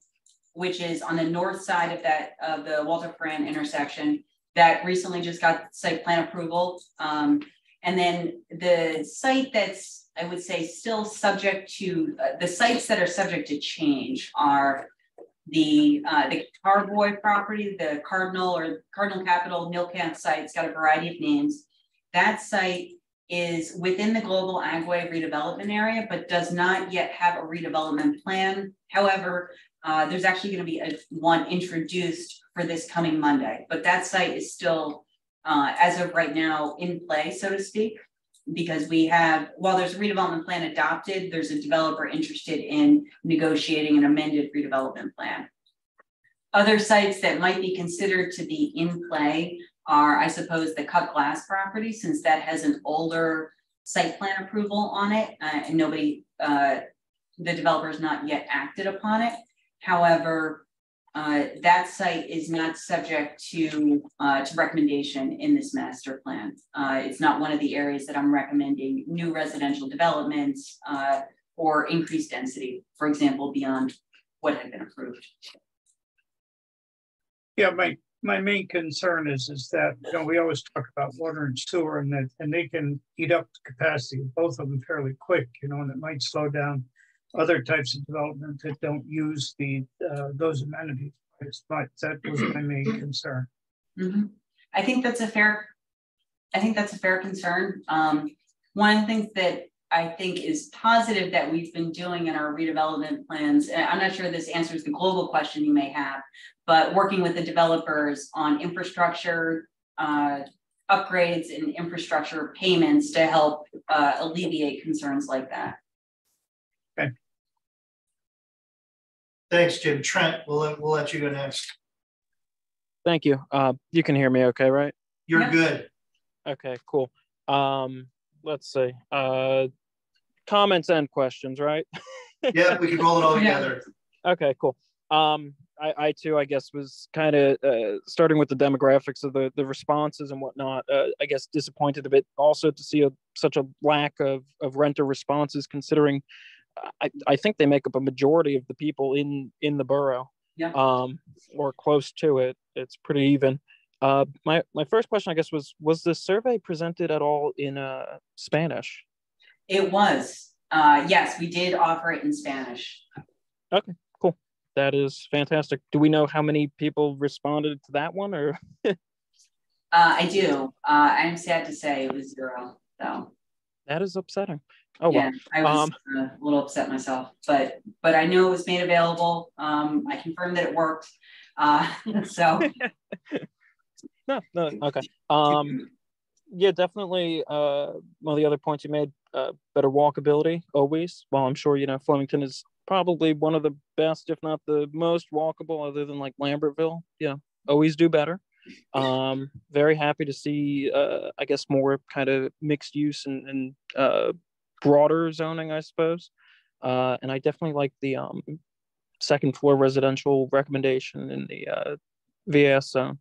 which is on the north side of the Walter Ferran intersection, that recently just got site plan approval. And then the site that's, I would say, still subject to, the sites that are subject to change are the Carboy property, the Cardinal Capital Nilkant site. It's got a variety of names. That site is within the Global Agway redevelopment area, but does not yet have a redevelopment plan. However, there's actually going to be one introduced for this coming Monday, but that site is still, as of right now, in play, so to speak, because while there's a redevelopment plan adopted, there's a developer interested in negotiating an amended redevelopment plan. Other sites that might be considered to be in play are, I suppose, the Cut Glass property, since that has an older site plan approval on it, and the developer has not yet acted upon it. However, that site is not subject to recommendation in this master plan. It's not one of the areas that I'm recommending new residential developments or increased density, for example, beyond what had been approved. Yeah, my main concern is that we always talk about water and sewer, and they can eat up the capacity of both of them fairly quick, and it might slow down other types of development that don't use those amenities. But that was my main concern. Mm-hmm. I think that's a fair concern. One of the things that I think is positive that we've been doing in our redevelopment plans, and I'm not sure this answers the global question you may have, but working with the developers on infrastructure upgrades and infrastructure payments to help alleviate concerns like that. Okay. Thanks, Jim. Trent, we'll let you go next. Thank you. You can hear me okay, right? You're good. Okay, cool. Let's see. Comments and questions, right? Yeah, we can roll it all together. Okay, cool. I too, I guess, was kind of starting with the demographics of the responses and whatnot. I guess disappointed a bit also to see such a lack of renter responses, considering I think they make up a majority of the people in the borough. Yeah. Or close to it. It's pretty even. My first question, I guess, was the survey presented at all in Spanish? It was. Yes, we did offer it in Spanish. Okay, cool. That is fantastic. Do we know how many people responded to that one, or? I do. I'm sad to say it was 0, though. That is upsetting. Oh yeah, well. I was a little upset myself, but I know it was made available. I confirmed that it worked. So. No, okay. Yeah, definitely. One of the other points you made, better walkability always. Well, I'm sure Flemington is probably one of the best, if not the most walkable, other than like Lambertville. Yeah, always do better. Very happy to see, I guess, more kind of mixed use and broader zoning, I suppose. And I definitely like the second floor residential recommendation in the VS zone.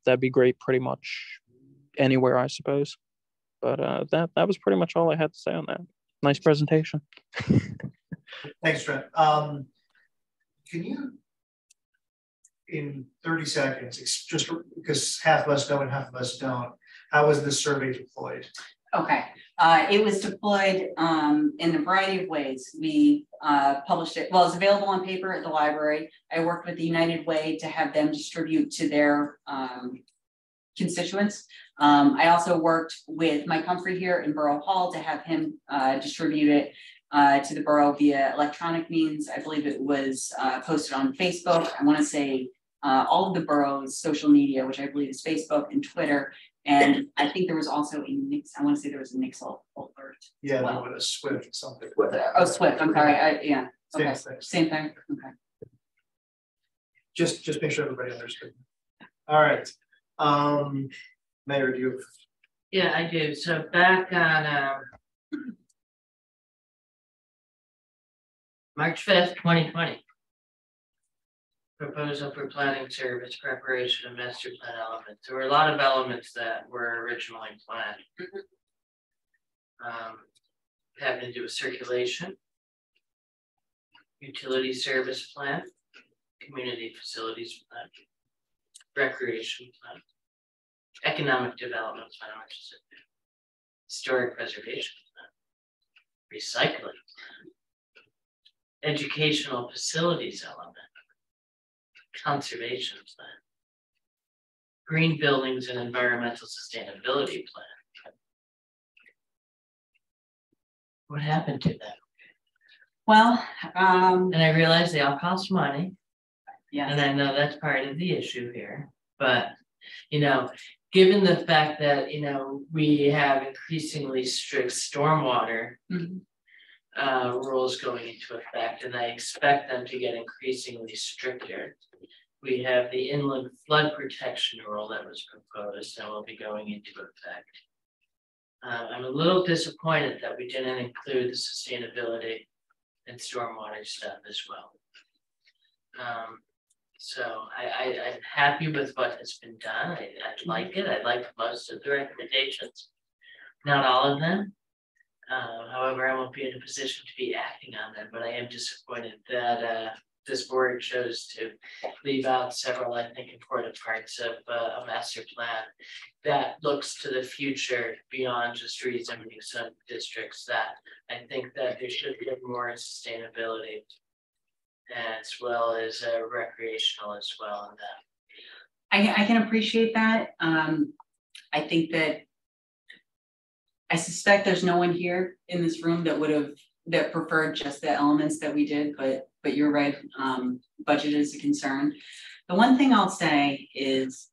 That'd be great pretty much anywhere, I suppose. But that was pretty much all I had to say on that. Nice presentation. Thanks, Trent. Can you, in 30 seconds, just because half of us know and half of us don't, how was this survey deployed? Okay, it was deployed in a variety of ways. We published it, well, it's available on paper at the library. I worked with the United Way to have them distribute to their constituents. I also worked with Mike Humphrey here in Borough Hall to have him distribute it to the borough via electronic means. I believe it was posted on Facebook. I want to say all of the borough's social media, which I believe is Facebook and Twitter. And I think there was also a Nix, I want to say there was a Nixle alert. Yeah, well. There was a Swift something. Oh, Swift, I'm sorry, yeah. Okay. Same thing, okay. Just make sure everybody understood. All right, Mayor, do you? Yeah, I do. So back on March 5th, 2020. Proposal for planning service preparation of master plan elements. There were a lot of elements that were originally planned. Having to do with circulation, utility service plan, community facilities plan, recreation plan, economic development plan, which is a historic preservation plan, recycling plan, educational facilities element, conservation plan, green buildings and environmental sustainability plan. What happened to that? Well, and I realize they all cost money. Yeah. And I know that's part of the issue here, but given the fact that we have increasingly strict stormwater rules going into effect, and I expect them to get increasingly stricter. We have the inland flood protection rule that was proposed and will be going into effect. I'm a little disappointed that we didn't include the sustainability and stormwater stuff as well. So I'm happy with what has been done. I like it. I like most of the recommendations, not all of them. However, I won't be in a position to be acting on them, but I am disappointed that this board chose to leave out several, I think, important parts of a master plan that looks to the future beyond just rezoning some districts. That I think that there should be more sustainability as well as recreational as well in that. I can appreciate that. I think that I suspect there's no one here in this room that preferred just the elements that we did, but you're right, budget is a concern. The one thing I'll say is,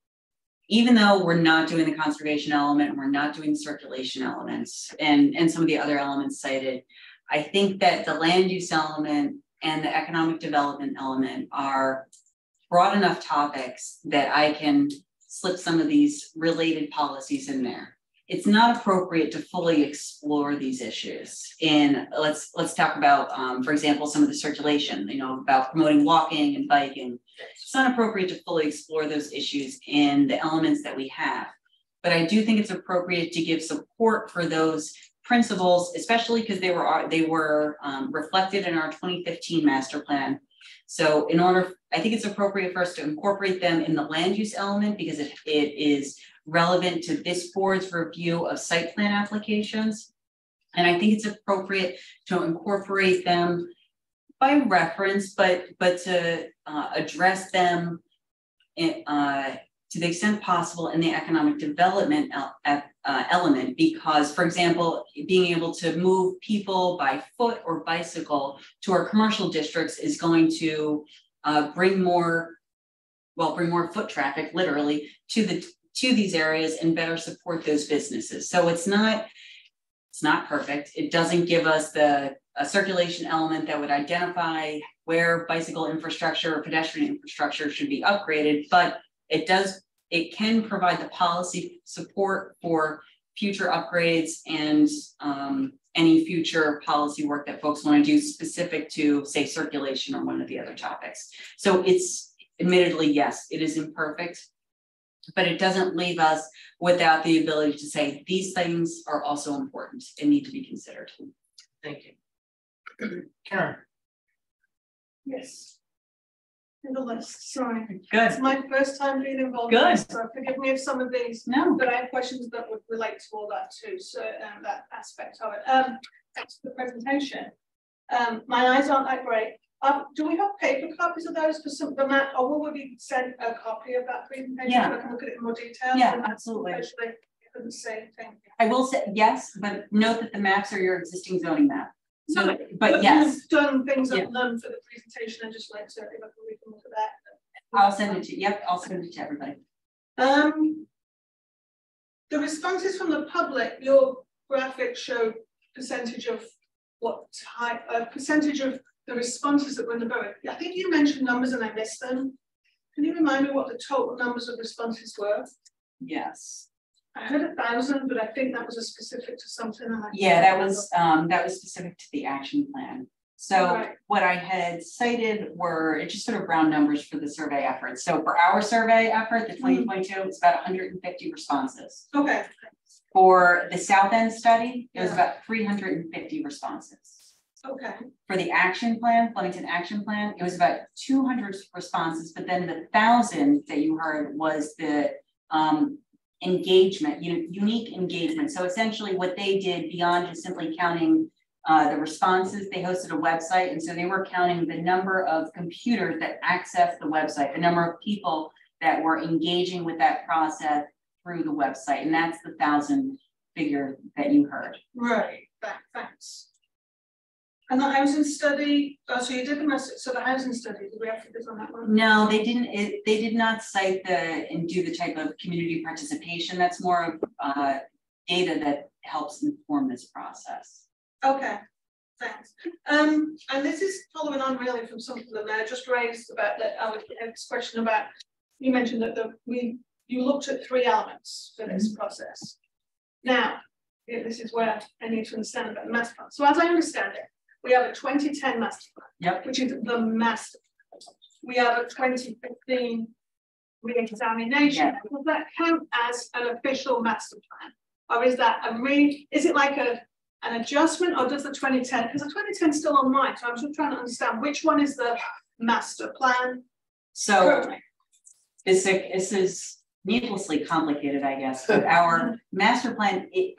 even though we're not doing the conservation element, we're not doing the circulation elements and some of the other elements cited, I think that the land use element and the economic development element are broad enough topics that I can slip some of these related policies in there. It's not appropriate to fully explore these issues. And let's talk about, for example, some of the circulation, about promoting walking and biking. It's not appropriate to fully explore those issues in the elements that we have. But I do think it's appropriate to give support for those principles, especially because they were reflected in our 2015 master plan. So I think it's appropriate for us to incorporate them in the land use element because it is relevant to this board's review of site plan applications. And I think it's appropriate to incorporate them by reference, but to address them to the extent possible in the economic development element, because, for example, being able to move people by foot or bicycle to our commercial districts is going to bring more foot traffic, literally, to these areas and better support those businesses. So it's not perfect. It doesn't give us a circulation element that would identify where bicycle infrastructure or pedestrian infrastructure should be upgraded, but it can provide the policy support for future upgrades and any future policy work that folks want to do specific to, say, circulation or one of the other topics. So it's admittedly, yes, it is imperfect, but it doesn't leave us without the ability to say these things are also important and need to be considered. Thank you. Karen. Yes. In the list, sorry. Good. It's my first time being involved. Good. In this, so forgive me if some of these. No. But I have questions that would relate to all that too. So that aspect of it. Thanks for the presentation. My eyes aren't that great. Do we have paper copies of those for some of the map, or will we be sent a copy of that presentation? Yeah. So I can look at it in more detail. Yeah, absolutely. Especially, I couldn't say anything. I will say yes, but note that the maps are your existing zoning map. So, No, but yes, you've done things Yeah. I've learned for the presentation. I just like to, if I can read them look at that. I'll send it to you. Yep, I'll send it to everybody. The responses from the public, your graphic showed percentage of what type, percentage of the responses that were in the borough. I think you mentioned numbers and I missed them. Can you remind me what the total numbers of responses were? Yes. I heard 1,000, but I think that was a specific to something. Yeah, that was specific to the action plan. So Right. what I had cited were just sort of round numbers for the survey effort. So for our survey effort, the 2022, it's about 150 responses. Okay. For the South End study, it was Yeah. about 350 responses. Okay. For the action plan, Flemington action plan, it was about 200 responses, but then the 1,000 that you heard was the engagement, unique engagement. So essentially what they did beyond just simply counting the responses, they hosted a website. And so they were counting the number of computers that accessed the website, the number of people that were engaging with that process through the website. And that's the 1,000 figure that you heard. Right, thanks. And the housing study, so you did the message, so the housing study, did we have figures on that one? No, they didn't. They did not cite and do the type of community participation. That's more of data that helps inform this process. Okay, thanks. And this is following on really from something that I just raised about our next question about, you mentioned that you looked at 3 elements for this process. Now, this is where I need to understand about the master plan. So as I understand it, we have a 2010 master plan, yep, which is the master plan. We have a 2015 re-examination. Yeah. Does that count as an official master plan? Or is that is it like an adjustment, or does the 2010, because the 2010 is still online, so I'm just trying to understand which one is the master plan? So this is needlessly complicated, I guess, but our master plan, it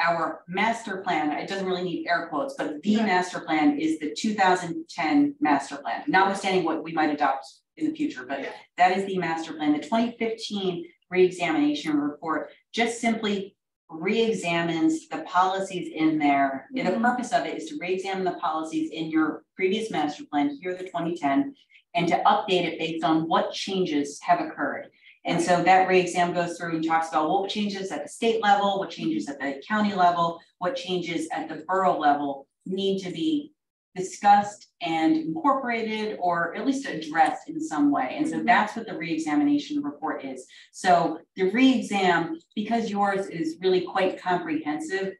doesn't really need air quotes, but the master plan is the 2010 master plan, notwithstanding what we might adopt in the future, but that is the master plan. The 2015 re-examination report just simply re-examines the policies in there. And the purpose of it is to re-examine the policies in your previous master plan, here the 2010, and to update it based on what changes have occurred. And so that re-exam goes through and talks about what changes at the state level, what changes at the county level, what changes at the borough level need to be discussed and incorporated, or at least addressed in some way. And so that's what the re-examination report is. So the re-exam, because yours is really quite comprehensive,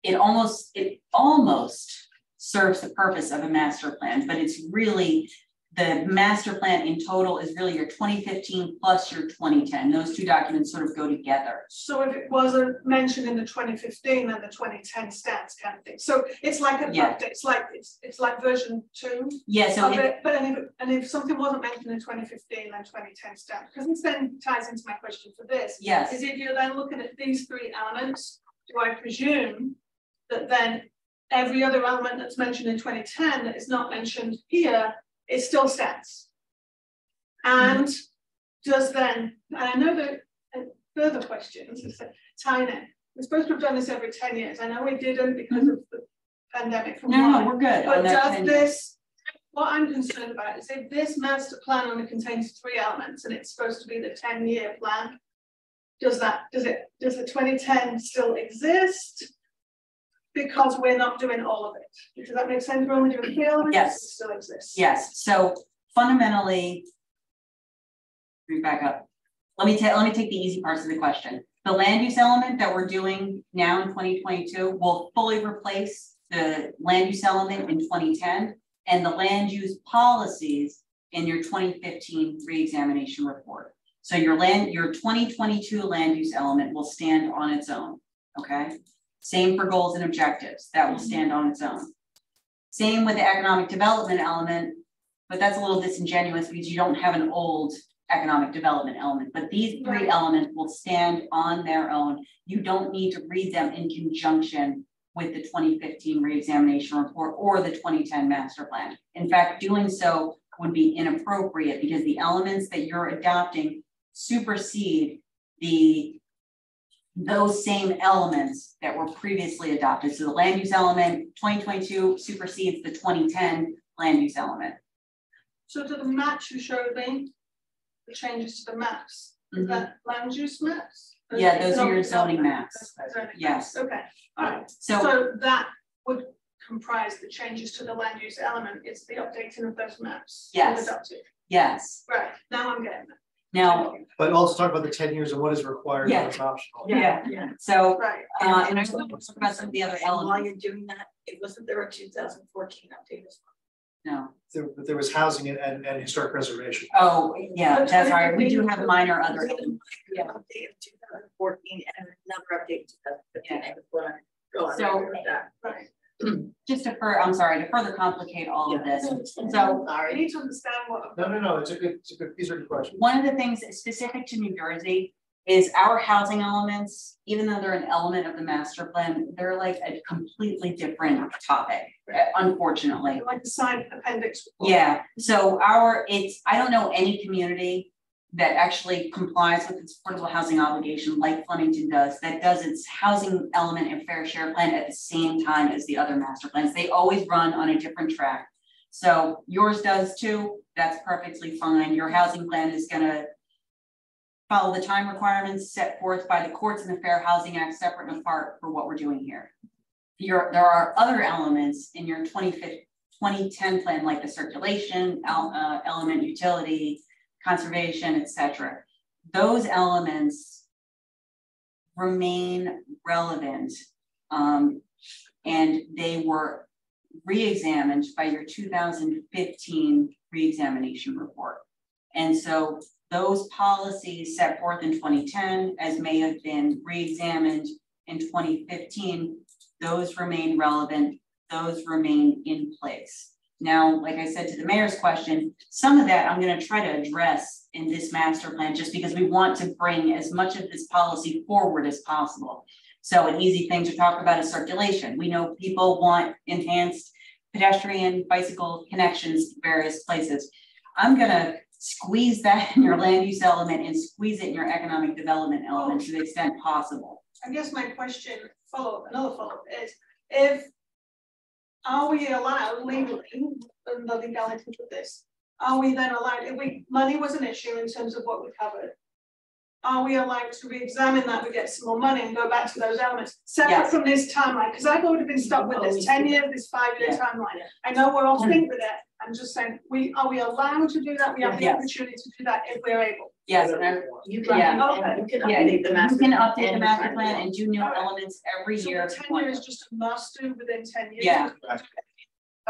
it almost serves the purpose of a master plan, but it's really The master plan in total is really your 2015 plus your 2010. Those two documents sort of go together. So if it wasn't mentioned in the 2015, then the 2010 stands kind of thing. So it's like an update. It's like version 2. Yeah. So if something wasn't mentioned in 2015, then 2010 stands. Because this then ties into my question for this. Yes. Is if you're then looking at these 3 elements, do I presume that then every other element that's mentioned in 2010 that is not mentioned here, it still stands? And does then, and I know that further questions is tying in. We're supposed to have done this every 10 years. I know we didn't because of the pandemic. No, we're good. But does this, what I'm concerned about is if this master plan only contains 3 elements and it's supposed to be the 10-year plan, does the 2010 still exist? Because we're not doing all of it. Does that make sense? We're only doing 3 elements. Yes. It still exists. Yes. So fundamentally, back up. Let me take the easy parts of the question. The land use element that we're doing now in 2022 will fully replace the land use element in 2010 and the land use policies in your 2015 re-examination report. So your 2022 land use element will stand on its own. Okay. Same for goals and objectives, that will stand on its own. Same with the economic development element, but that's a little disingenuous because you don't have an old economic development element, but these 3 elements will stand on their own. You don't need to read them in conjunction with the 2015 re-examination report or the 2010 master plan. In fact, doing so would be inappropriate because the elements that you're adopting supersede those same elements that were previously adopted. So the land use element 2022 supersedes the 2010 land use element. So to the maps you showed me, the changes to the maps, is that land use maps? Yeah, those are your zoning maps. Yes. Okay. All right. So that would comprise the changes to the land use element. It's the updating of those maps. Yes. Yes. Right. Now I'm getting it. Now, but also talk about the 10 years and what is required and what's optional. Yeah. So, right. And I want to talk about some of the other elements. While you're doing that, it wasn't there a 2014 update as well? No. There was housing and historic preservation. Oh, yeah, that's right. We do have minor other. Yeah. Update of 2014 and another update in 2015. So, right. Just to further complicate all of this. So I need to understand what. No. It's a good piece of question. One of the things specific to New Jersey is our housing elements, even though they're an element of the master plan, they're like a completely different topic, unfortunately. Like the signed appendix. Yeah. So I don't know any community that actually complies with its affordable housing obligation like Flemington does, that does its housing element and fair share plan at the same time as the other master plans. They always run on a different track. So yours does too, that's perfectly fine. Your housing plan is gonna follow the time requirements set forth by the courts and the Fair Housing Act separate and apart for what we're doing here. There are other elements in your 2010 plan like the circulation element, utility, conservation, etc. Those elements remain relevant and they were re-examined by your 2015 re-examination report. And so those policies set forth in 2010 as may have been re-examined in 2015, those remain relevant, those remain in place. Now, like I said to the mayor's question, some of that I'm going to try to address in this master plan just because we want to bring as much of this policy forward as possible. So an easy thing to talk about is circulation. We know people want enhanced pedestrian bicycle connections to various places. I'm going to squeeze that in your land use element and squeeze it in your economic development element to the extent possible. I guess my question, another follow-up is, are we allowed legally, and the legalities of this, are we then allowed, if money was an issue in terms of what we covered, are we allowed to re-examine that, we get some more money and go back to those elements, separate from this timeline? Because I've already been stuck with this 10 years, this 5-year timeline. I know we're all think with it. I'm just saying, are we allowed to do that? We have the opportunity to do that if we're able. Yes, you can update the master plan and do new elements every year. 10 years is just a must do within 10 years. Yeah.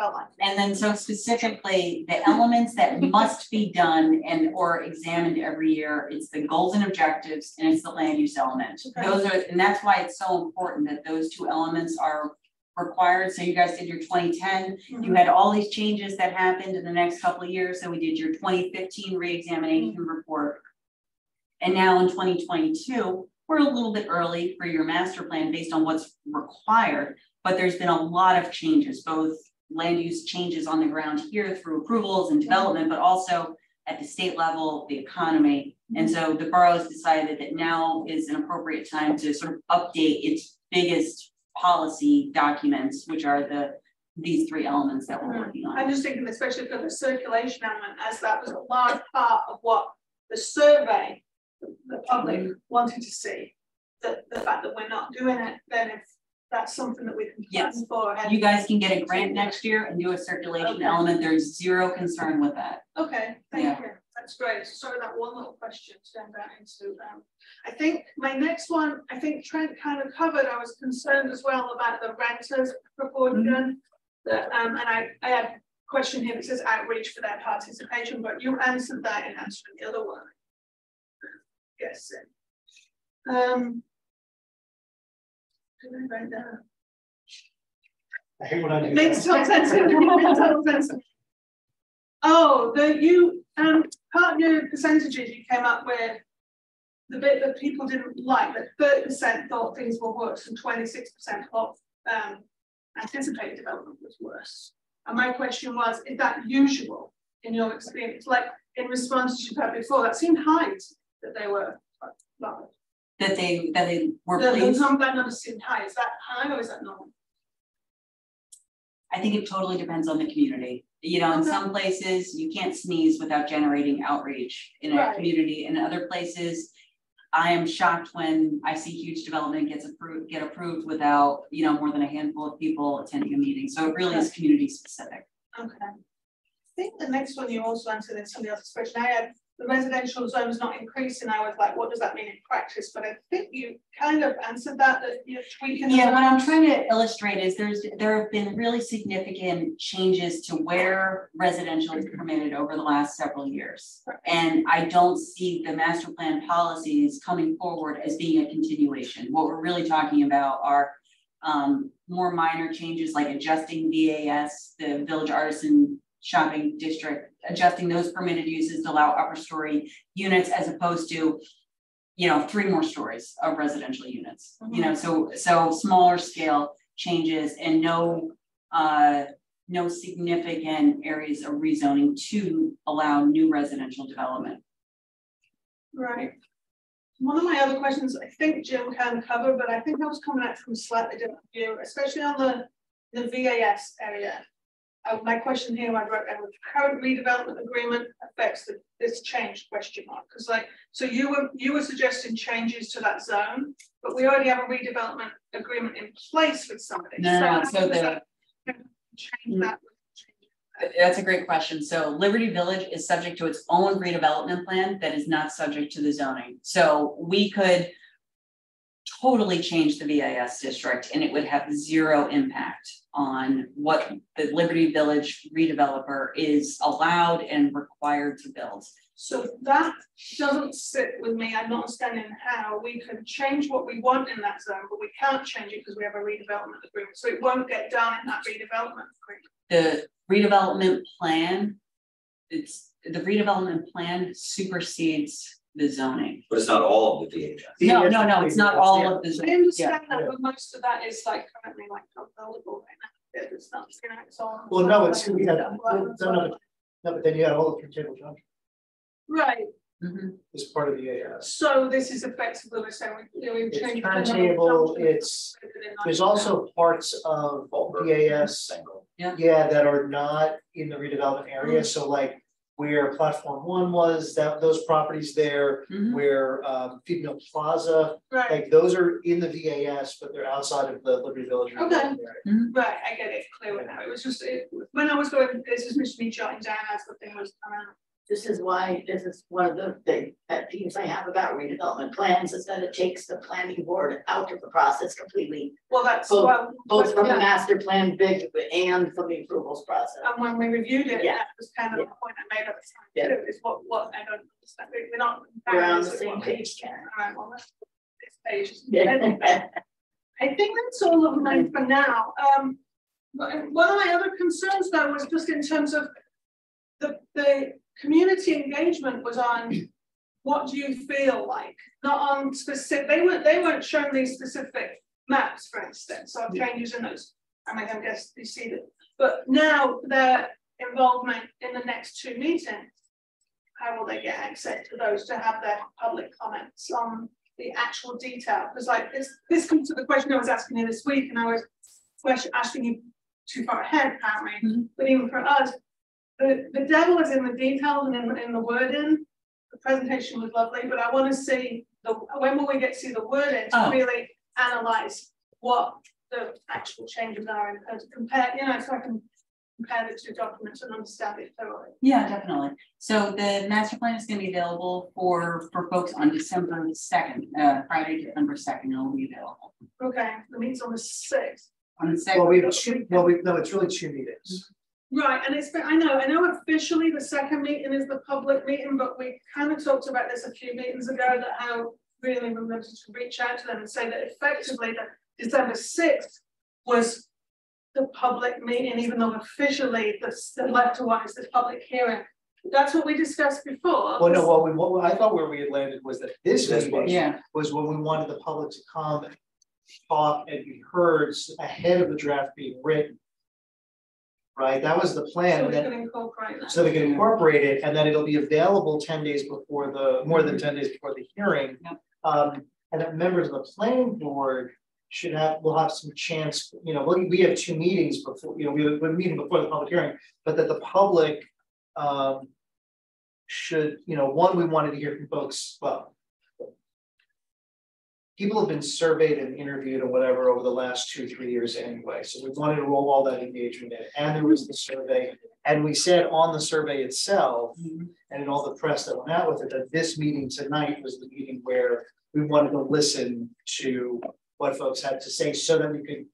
felt like. And then so specifically, the elements that must be done and or examined every year, it's the goals and objectives and it's the land use element. Okay. Those are, and that's why it's so important that those two elements are required. So you guys did your 2010, you had all these changes that happened in the next couple of years. So we did your 2015 re-examination report. And now in 2022, we're a little bit early for your master plan based on what's required, but there's been a lot of changes, both land use changes on the ground here through approvals and development, but also at the state level, the economy. And so the borough has decided that now is an appropriate time to sort of update its biggest policy documents, which are these three elements that we're working on. I'm just thinking, especially for the circulation element, as that was a large part of what the survey the public wanted to see. The fact that we're not doing it, then if that's something that we can plan for. You guys can get a grant next year and do a circulation element. There's zero concern with that. Okay, thank you. That's great. So sorry, that one little question turned that into. I think my next one, I think Trent kind of covered. I was concerned as well about the renters proportion. That and I had a question here that says outreach for their participation, but you answered that in answering the other one. Yes. Did I write down? I hate when I do that. Makes total sense. Makes total sense. Oh, part of your percentages you came up with, the bit that people didn't like, that 30% thought things were worse and 26% thought anticipated development was worse. And my question was, is that usual in your experience? Like in response to you've had before, that seemed high that they were well, that they were pleased. That number seemed high. Is that high or is that normal? I think it totally depends on the community. You know, in some places you can't sneeze without generating outreach in a community. In other places, I am shocked when I see huge development get approved without, you know, more than a handful of people attending a meeting. So it really is community specific. Okay. I think the next one you also answered in somebody else's question. I had the residential zones not increasing. I was like, what does that mean in practice? But I think you kind of answered that you're tweaking. Yeah, what I'm trying to illustrate is there have been really significant changes to where residential is permitted over the last several years. And I don't see the master plan policies coming forward as being a continuation. What we're really talking about are more minor changes like adjusting VAS, the Village Artisan Shopping District, adjusting those permitted uses to allow upper story units as opposed to, you know, 3 more stories of residential units. You know, so smaller scale changes and no significant areas of rezoning to allow new residential development. Right. One of my other questions, I think Jim can cover, but I think I was coming at from a slightly different view, especially on the VAS area. My question here, I wrote down, the current redevelopment agreement affects this change question mark, because like, so you were suggesting changes to that zone, but we already have a redevelopment agreement in place with somebody. That's a great question. So Liberty Village is subject to its own redevelopment plan that is not subject to the zoning. So we could totally change the VAS district and it would have zero impact on what the Liberty Village redeveloper is allowed and required to build. So that doesn't sit with me. I'm not understanding how we can change what we want in that zone, but we can't change it because we have a redevelopment agreement. So it won't get done in that redevelopment agreement. The redevelopment plan, the redevelopment plan supersedes the zoning. But it's not all of the VHS. No, it's not all of the zoning. I understand that, but most of that is like currently like available right now. It's not, you know, it's all. Well, no, it's we had no, but then you had all the table junction. Right. As part of the AS. So this is effectively we're saying we change turntable. There's also parts of VAS that are not in the redevelopment area. So like where Platform 1 was, those properties there, where Feed Mill Plaza, like those are in the VAS, but they're outside of the Liberty Village. Okay. Right, I get it clear now. It was just when I was going, this is me jotting down as the thing was coming out. this is why, this is one of the pet peeves I have about redevelopment plans, is that it takes the planning board out of the process completely. Well, that's both from the master plan big and from the approvals process. And when we reviewed it, Yeah. that was kind of the point I made at the time too, is what I don't understand. We're not We're on the comparing same page, Karen. Alright, well, this page. Yeah. I think that's all of mine for now. One of my other concerns though was just in terms of the community engagement was on what do you feel like, not on specific, they weren't showing these specific maps, for instance, or changes in those. I mean, I guess you see that, but now their involvement in the next 2 meetings, how will they get access to those to have their public comments on the actual detail? Because like this comes to the question I was asking you this week, and I was asking you too far ahead apparently, but even for us, the devil is in the details and in the wording. The presentation was lovely, but I want to see when will we get to see the wording to really analyze what the actual changes are and to compare, you know, so I can compare the 2 documents and understand it thoroughly. Yeah, definitely. So the master plan is going to be available for folks on December 2nd, Friday, December 2nd. It will be available. Okay, the meeting's on the 6th. On the 2nd. No, it's really 2 meetings. Right, and it's been, I know officially the second meeting is the public meeting, but we kind of talked about this a few meetings ago, that how really we wanted to reach out to them and say that effectively that December 6th was the public meeting, even though officially the letter one is the public hearing. That's what we discussed before. Well, no, what I thought where we had landed was that this meeting was when we wanted the public to come, talk, and be heard ahead of the draft being written. Right, that was the plan. So we can incorporate that. So we can incorporate it, and then it'll be available 10 days before more than 10 days before the hearing. And then members of the planning board will have some chance, you know, we have 2 meetings before, you know, we have a meeting before the public hearing, but that the public should, you know, one, we wanted to hear from folks, well, people have been surveyed and interviewed and whatever over the last 2-3 years anyway. So we wanted to roll all that engagement in. And there was the survey. And we said on the survey itself, and in all the press that went out with it, that this meeting tonight was the meeting where we wanted to listen to what folks had to say so that we could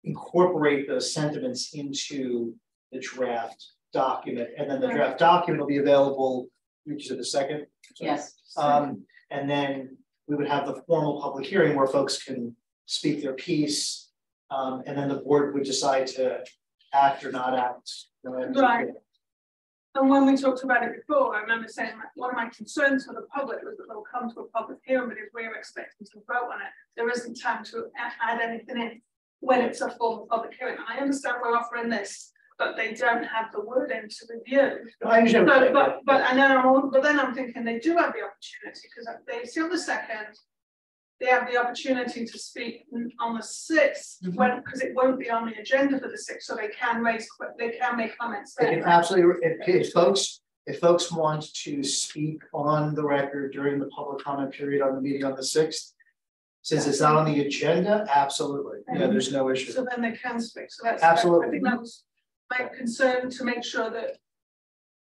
incorporate those sentiments into the draft document. And then the draft document will be available, which is the 2nd. Yes. And then we would have the formal public hearing where folks can speak their piece, and then the board would decide to act or not act. Right. And when we talked about it before, I remember saying one of my concerns for the public was that they'll come to a public hearing, but if we're expecting to vote on it, there isn't time to add anything in when it's a formal public hearing. I understand we're offering this, but they don't have the wording to review. No, I understand. So, but then I'm thinking they do have the opportunity, because they see on the 2nd, they have the opportunity to speak on the 6th, because it won't be on the agenda for the 6th, so they can make comments They there. can absolutely, if folks want to speak on the record during the public comment period on the meeting on the 6th, since it's not on the agenda, absolutely. Yeah, there's no issue. So then they can speak. So that's absolutely. I think that was my concern, to make sure that,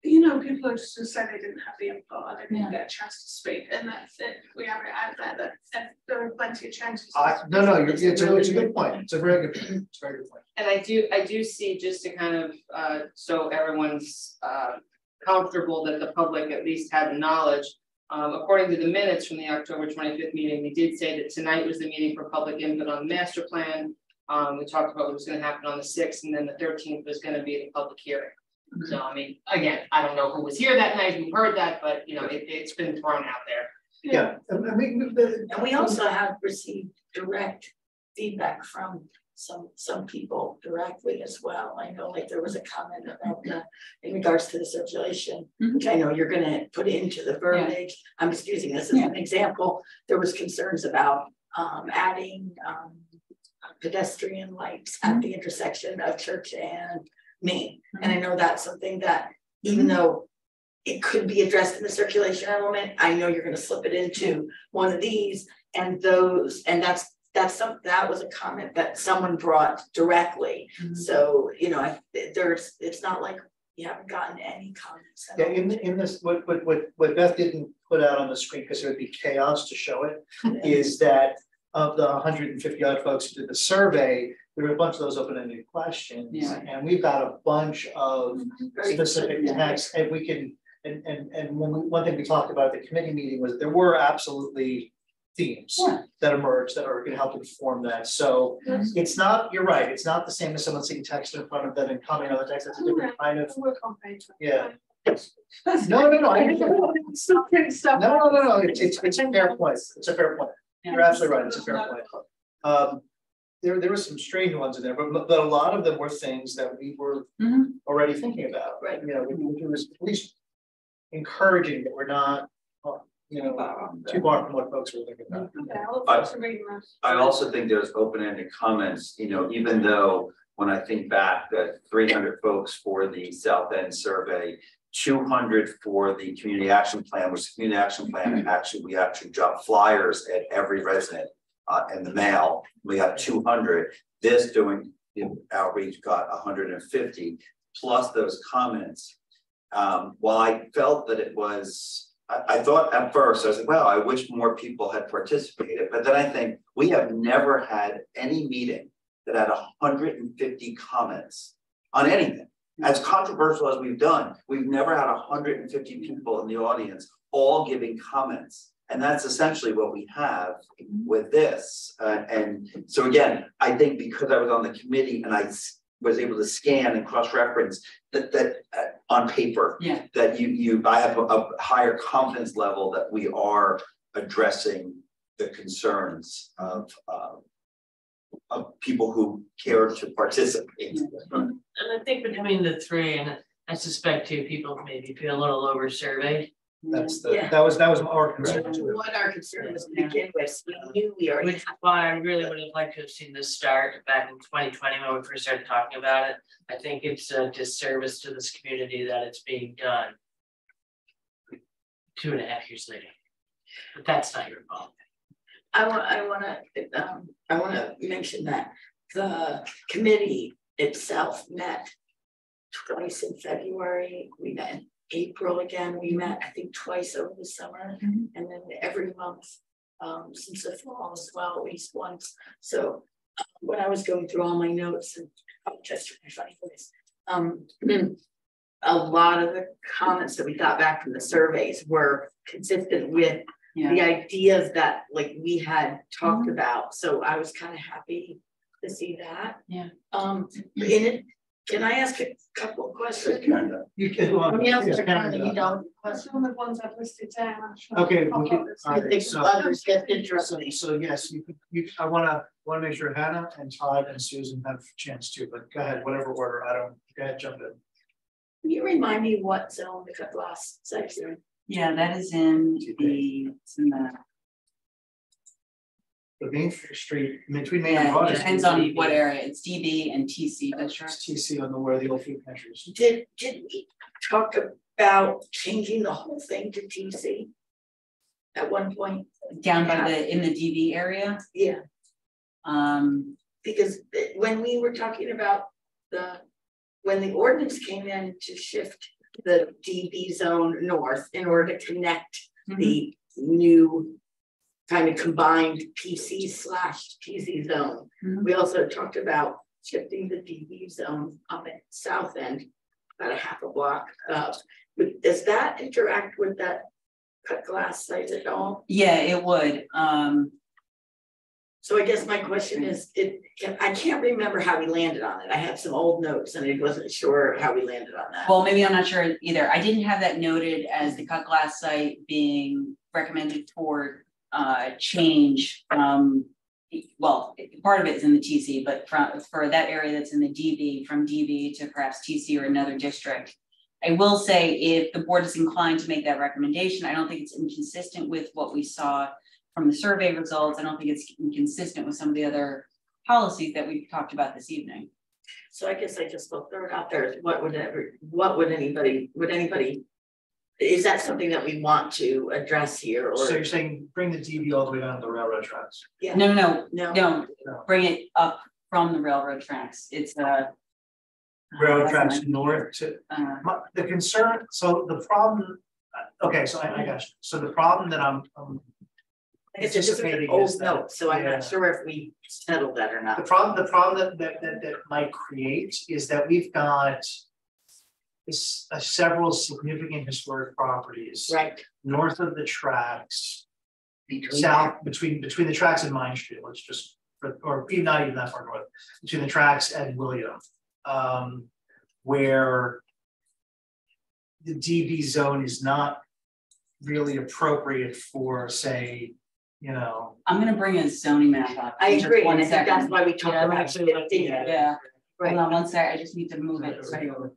you know, people are just to say they didn't have the input or they didn't get a chance to speak, and that's it. We have it out there that there are plenty of chances. No, it's a good point. It's a very good point. It's a very good point. And I do see, just to kind of so everyone's comfortable that the public at least had the knowledge. According to the minutes from the October 25th meeting, we did say that tonight was the meeting for public input on the master plan. We talked about what was going to happen on the 6th, and then the 13th was going to be the public hearing. So, I mean, again, I don't know who was here that night, who heard that, but you know, it's been thrown out there. Yeah, and we also have received direct feedback from some people directly as well. I know, like, there was a comment about in regards to the circulation, which I know you're going to put into the verbiage. I'm just using this as an example. There was concerns about adding pedestrian lights at the intersection of Church and Main. And I know that's something that, even though it could be addressed in the circulation element, I know you're going to slip it into one of these, and that was a comment that someone brought directly. So, you know, it's not like you haven't gotten any comments. Yeah, in this, what Beth didn't put out on the screen, because it would be chaos to show it, is that of the 150 odd folks who did the survey, there were a bunch of those open-ended questions. Yeah. And we've got a bunch of specific text, and we can, and one thing we talked about at the committee meeting was there were absolutely themes that emerge that are going to help inform that. So it's not, you're right, it's not the same as someone seeing text in front of them and commenting on the text. That's a different kind of, yeah. No, it's not pretty stuff. No. It's a fair point. It's a fair point. You're absolutely right. It's a fair point. There were some strange ones in there, but a lot of them were things that we were already thinking about. Right. You know, it was at least encouraging that we're not, you know, too far from what folks were thinking about. I also think there's open-ended comments, you know, even though when I think back that 300 folks for the South End survey, 200 for the community action plan, which the community action plan we actually dropped flyers at every resident in the mail. We got 200. This doing outreach got 150 plus those comments. While I felt that it was, I thought at first, I was like, well, I wish more people had participated. But then I think we have never had any meeting that had 150 comments on anything. As controversial as we've done, we've never had 150 people in the audience all giving comments. And that's essentially what we have with this. And so again, I think because I was on the committee and I was able to scan and cross-reference that on paper, that I have a higher confidence level that we are addressing the concerns of people who care to participate. And I think between the three, and I suspect too, people maybe feel a little over surveyed. That's the that was our concern. What our concern was to begin with. We knew we already. Which is why I really would have liked to have seen this start back in 2020 when we first started talking about it. I think it's a disservice to this community that it's being done 2.5 years later. But that's not your fault. I want to mention that the committee itself met twice in February. We met in April again. We met, I think, twice over the summer, and then every month since the fall as well, at least once. So when I was going through all my notes and just my funny voice, a lot of the comments that we got back from the surveys were consistent with the ideas that like we had talked about. So I was kind of happy to see that. Yeah. Can I ask a couple of questions? You can. Some of the ones I've listed down. Okay. All right. So yes, I want to make sure Hannah and Todd and Susan have a chance too. But go ahead, whatever order. Go ahead, jump in. Can you remind me what zone the cut glass section? Yeah, that is in the. The Main Street, between Main and Broad. It depends on what area. It's DB and TC. That's right. TC on where the old food pantry is. Did we talk about changing the whole thing to TC at one point? Down by in the DB area? Yeah. Because when we were talking about when the ordinance came in to shift the DB zone north in order to connect the new kind of combined PC/TC zone. We also talked about shifting the DB zone up at South End, about a half a block up. But does that interact with that cut glass site at all? Yeah, it would. So I guess my question is, I can't remember how we landed on it. I have some old notes and I wasn't sure how we landed on that. Well, maybe I'm not sure either. I didn't have that noted as the cut glass site being recommended toward change from, well, part of it is in the TC, but for that area that's in the DB, from DB to perhaps TC or another district. I will say if the board is inclined to make that recommendation, I don't think it's inconsistent with what we saw from the survey results. I don't think it's inconsistent with some of the other policies that we've talked about this evening. So I guess I just will throw it out there. What would anybody, is that something that we want to address here? Or? So you're saying bring the DB all the way down to the railroad tracks? Yeah. No. Bring it up from the railroad tracks. It's railroad tracks north to, the concern, so the problem, okay, so I got you. So the problem that I'm It's just an old note, so I'm not sure if we settled that or not. The problem that might create is that we've got several significant historic properties right north of the tracks, between the tracks and Mine Street. Let's just, or not even that far north, between the tracks and William, where the DB zone is not really appropriate for, say, you know. I'm gonna bring a zoning map up. I agree, and I think second. that's why we talked about Yeah. Right. Hold on one sec, I just need to move it.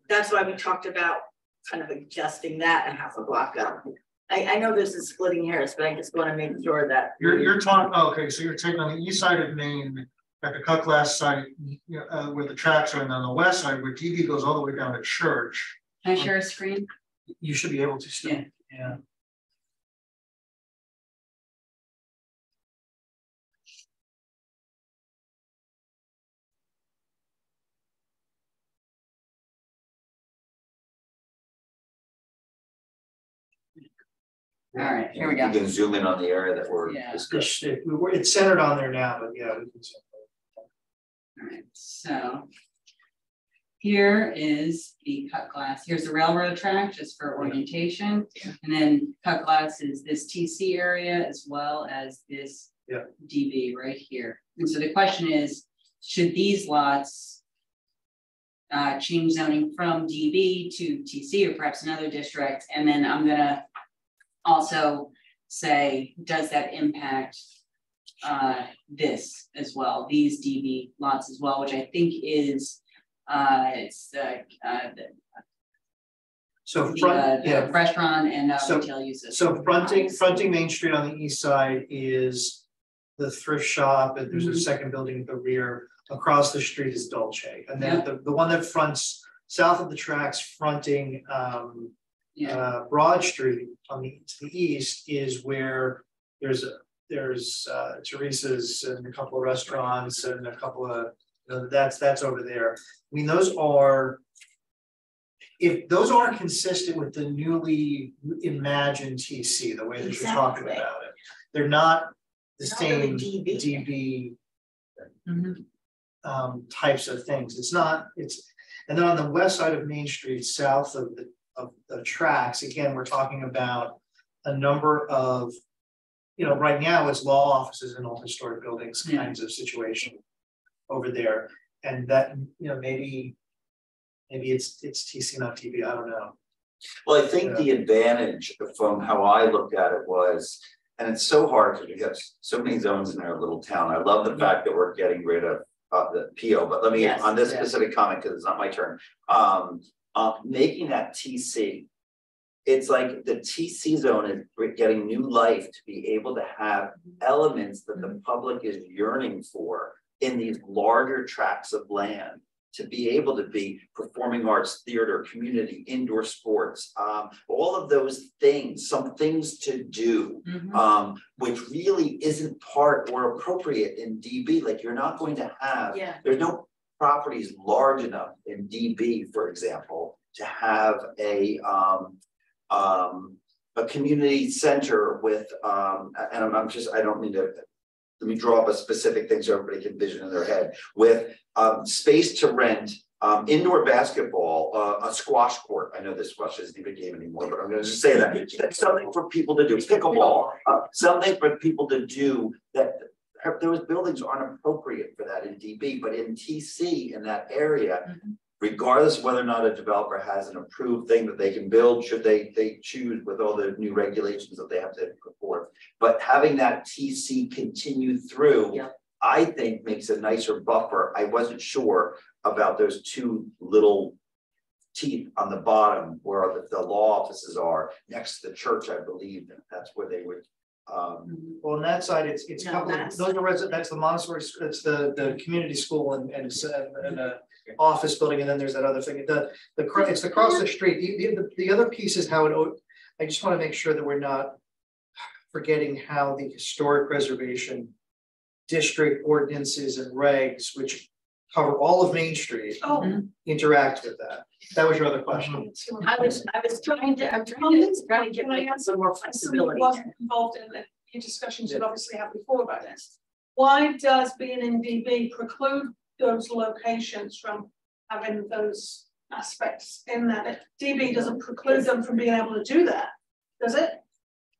That's why we talked about kind of adjusting that and half a block up. I know this is splitting hairs, but I just want to make sure that you're talking. Oh, okay, so you're taking on the east side of Maine, at the Cutlass side, where the tracks are, and on the west side where DB goes all the way down to Church. Can I share a screen? You should be able to still. Yeah. All right, here we go. You can zoom in on the area that we're discussing. It's centered on there now, but yeah, we can. All right, so here is the cut glass. Here's the railroad track just for orientation. Yeah. And then cut glass is this TC area as well as this DB right here. And so the question is, should these lots change zoning from DB to TC or perhaps another district? And then I'm gonna also say, does that impact this as well, these DB lots as well, which I think is it's the restaurant and retail uses. So fronting Main Street on the east side is the thrift shop, and there's a second building at the rear. Across the street is Dolce, and then the one that fronts south of the tracks, fronting Broad Street on to the east is where there's Teresa's and a couple of restaurants and a couple of, that's over there. I mean, those are, if those aren't consistent with the newly imagined TC, the way that you're talking about it, they're not the same DB types of things. It's not, and then on the west side of Main Street, south of the tracks, again, we're talking about a number of, right now it's law offices and all historic buildings kinds of situation over there. And that, maybe it's TC, not TB, I don't know. Well, I think the advantage from how I looked at it was, and it's so hard because we have so many zones in our little town. I love the fact that we're getting rid of the PO, but let me, on this specific comment, because it's not my turn, making that TC, it's like the TC zone is getting new life to be able to have elements that the public is yearning for in these larger tracts of land, to be able to be performing arts, theater, community, indoor sports, all of those things, some things to do, which really isn't part or appropriate in DB. Like, you're not going to have, there's no properties large enough in DB, for example, to have a community center with, and I don't mean to, let me draw up a specific thing so everybody can vision in their head, with space to rent, indoor basketball, a squash court. I know this squash isn't even a game anymore, but I'm going to just say that. That's something for people to do. Pickleball, something for people to do that. Those buildings aren't appropriate for that in DB, but in TC, in that area, regardless of whether or not a developer has an approved thing that they can build, should they choose with all the new regulations that they have to put forth. But having that TC continue through, I think makes a nicer buffer. I wasn't sure about those two little teeth on the bottom where the law offices are next to the church. I believe that's where they would. Well, on that side, it's those are resident. That's the Montessori. It's the community school and office building, and then there's that other thing. It's across the street. The other piece is how it. I just want to make sure that we're not forgetting how the historic preservation district ordinances and regs, which cover all of Main Street, interact with that. That was your other question. I was trying to, I'm trying to get like some more flexibility. Wasn't involved in the discussions you'd obviously had before about this. Why does being in DB preclude those locations from having those aspects in that? DB doesn't preclude them from being able to do that, does it?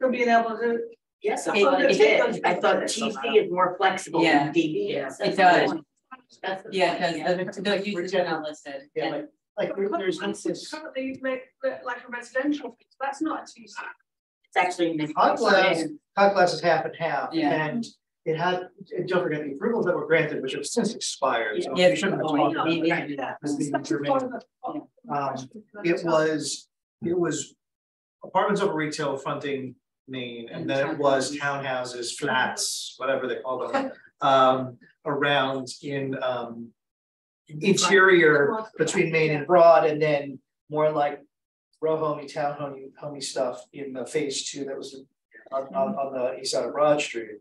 From being able to do. Yes, I thought it did. I thought TC is more flexible than DB. Yeah, it does. Yeah, because the uses are not listed. Yeah, like there's currently make like a residential, that's not a TC. It's actually Hot glass is half and half, and it had, don't forget the approvals that were granted, which have since expired. So we shouldn't have talked about that. It was apartments over retail fronting Main, and then it was townhouses, flats, whatever they call them, around in interior between Main and Broad, and then more like row homey, town homey stuff in the phase 2 that was on the east side of Broad Street.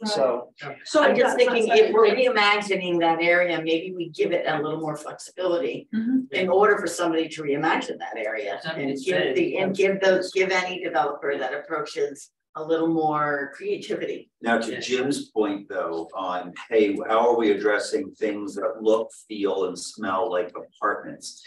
So I'm just thinking, if we're reimagining that area, maybe we give it a little more flexibility in order for somebody to reimagine that area and give any developer that approaches a little more creativity. Now, to Jim's point though, on, hey, how are we addressing things that look, feel, and smell like apartments?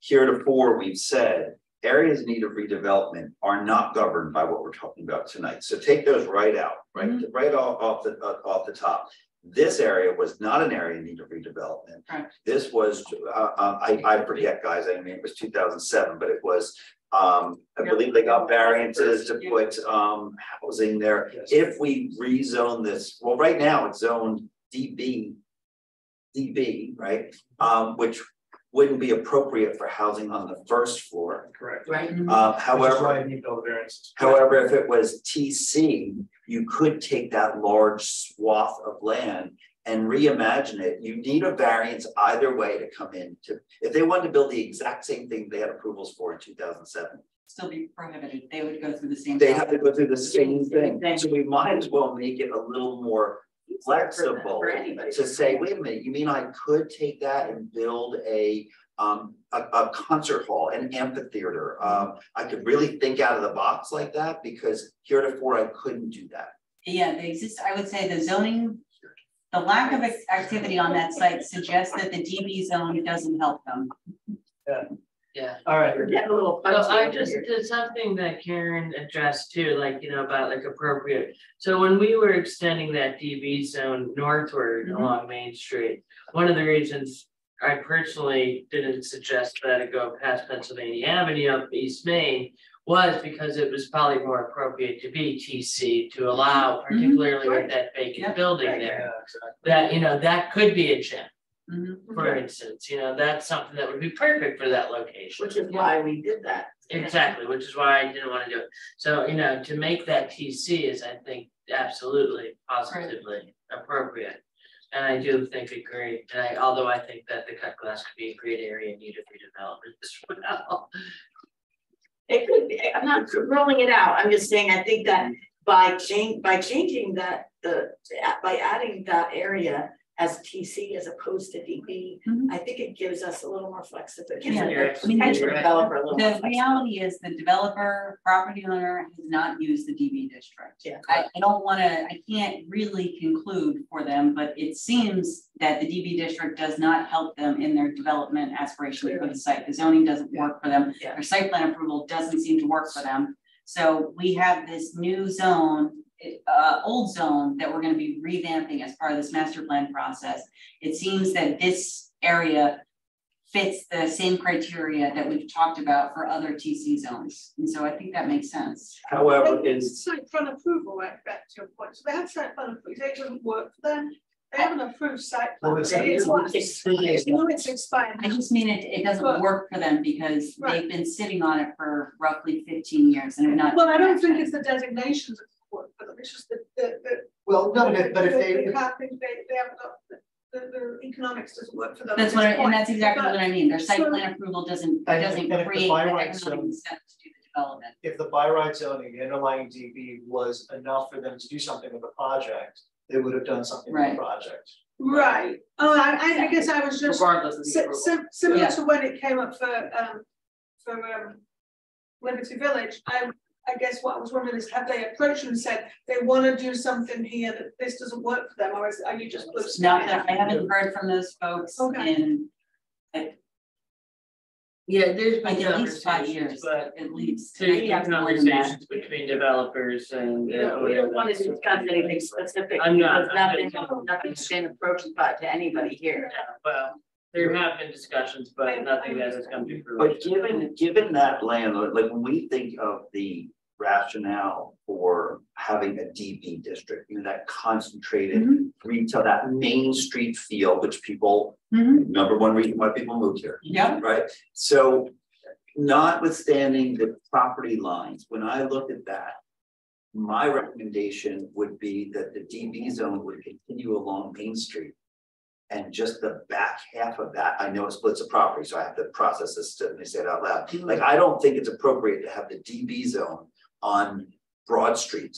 Heretofore, we've said areas in need of redevelopment are not governed by what we're talking about tonight. So take those right out, right off the top. This area was not an area in need of redevelopment. This was, I forget, guys, I mean, it was 2007, but it was, I believe they got variances to put housing there. If we rezone this, well, right now it's zoned DB, right? Which wouldn't be appropriate for housing on the first floor. Correct. Right. However, if it was TC, you could take that large swath of land and reimagine it. You need a variance either way to come in. If they wanted to build the exact same thing they had approvals for in 2007. Still be prohibited. They would go through the same. They have to go through the same thing. So we might as well make it a little more flexible to say, wait a minute, you mean I could take that and build a concert hall, an amphitheater? I could really think out of the box like that, because heretofore I couldn't do that. Yeah, I would say the zoning, the lack of activity on that site suggests that the DB zone doesn't help them. Yeah. All right. So I just did something that Karen addressed too, like, you know, about like appropriate. So when we were extending that DB zone northward along Main Street, one of the reasons I personally didn't suggest that it go past Pennsylvania Avenue up East Main was because it was probably more appropriate to be TC to allow, particularly with that vacant building there, that, you know, that could be a gem. For instance, you know, that's something that would be perfect for that location. Which is why we did that. Exactly, which is why I didn't want to do it. So, you know, to make that TC is, I think, absolutely positively appropriate. And I do think agree. And although I think that the cut glass could be a great area in need of redevelopment as well. It could be. I'm not rolling it out. I'm just saying I think that by changing that by adding that area as TC as opposed to DB, I think it gives us a little more flexibility. The reality is the developer, property owner has not used the DB district. I don't want to, I can't really conclude for them, but it seems that the DB district does not help them in their development aspirations for the site. The zoning doesn't work for them. Their site plan approval doesn't seem to work for them. So we have this new zone, old zone that we're going to be revamping as part of this master plan process. It seems that this area fits the same criteria that we've talked about for other TC zones. And so I think that makes sense. However, site plan approval, right, back to your point. So they have site plan approval, it doesn't work for them. They have an approved site plan. It's expired. I just mean it doesn't work for them because they've been sitting on it for roughly 15 years and are not. Well, I don't think it's the designations that work for them. It's just the well, no, but if they haven't got the economics doesn't work for them. That's what and that's exactly what I mean. Their site plan approval doesn't create the economic incentive to do the development. If the by right zoning, the underlying DB was enough for them to do something with the project, they would have done something with the project. Right. Oh, I guess I was just Regardless of the approval. similar Yeah. to when it came up for Liberty Village. I guess what I was wondering is, have they approached and said they want to do something here that this doesn't work for them, or are you just blue No, sky? I haven't heard from those folks Okay. in Yeah, there's like been at least 5 conversations, years, but at least. there's And I been think more than that. conversations between developers and. We don't want to discuss anything specific. I'm not. Because nothing's been approached by to anybody here. Well, there have been discussions, but nothing that has come to But fruition. given that landlord, like when we think of the rationale for having a DB district, that concentrated retail, that Main Street feel, which people, number one reason why people moved here. Yeah. Right. So notwithstanding the property lines, when I look at that, my recommendation would be that the DB zone would continue along Main Street. And just the back half of that, I know it splits a property, so I have to process this and say it out loud. Like, I don't think it's appropriate to have the DB zone on Broad Street.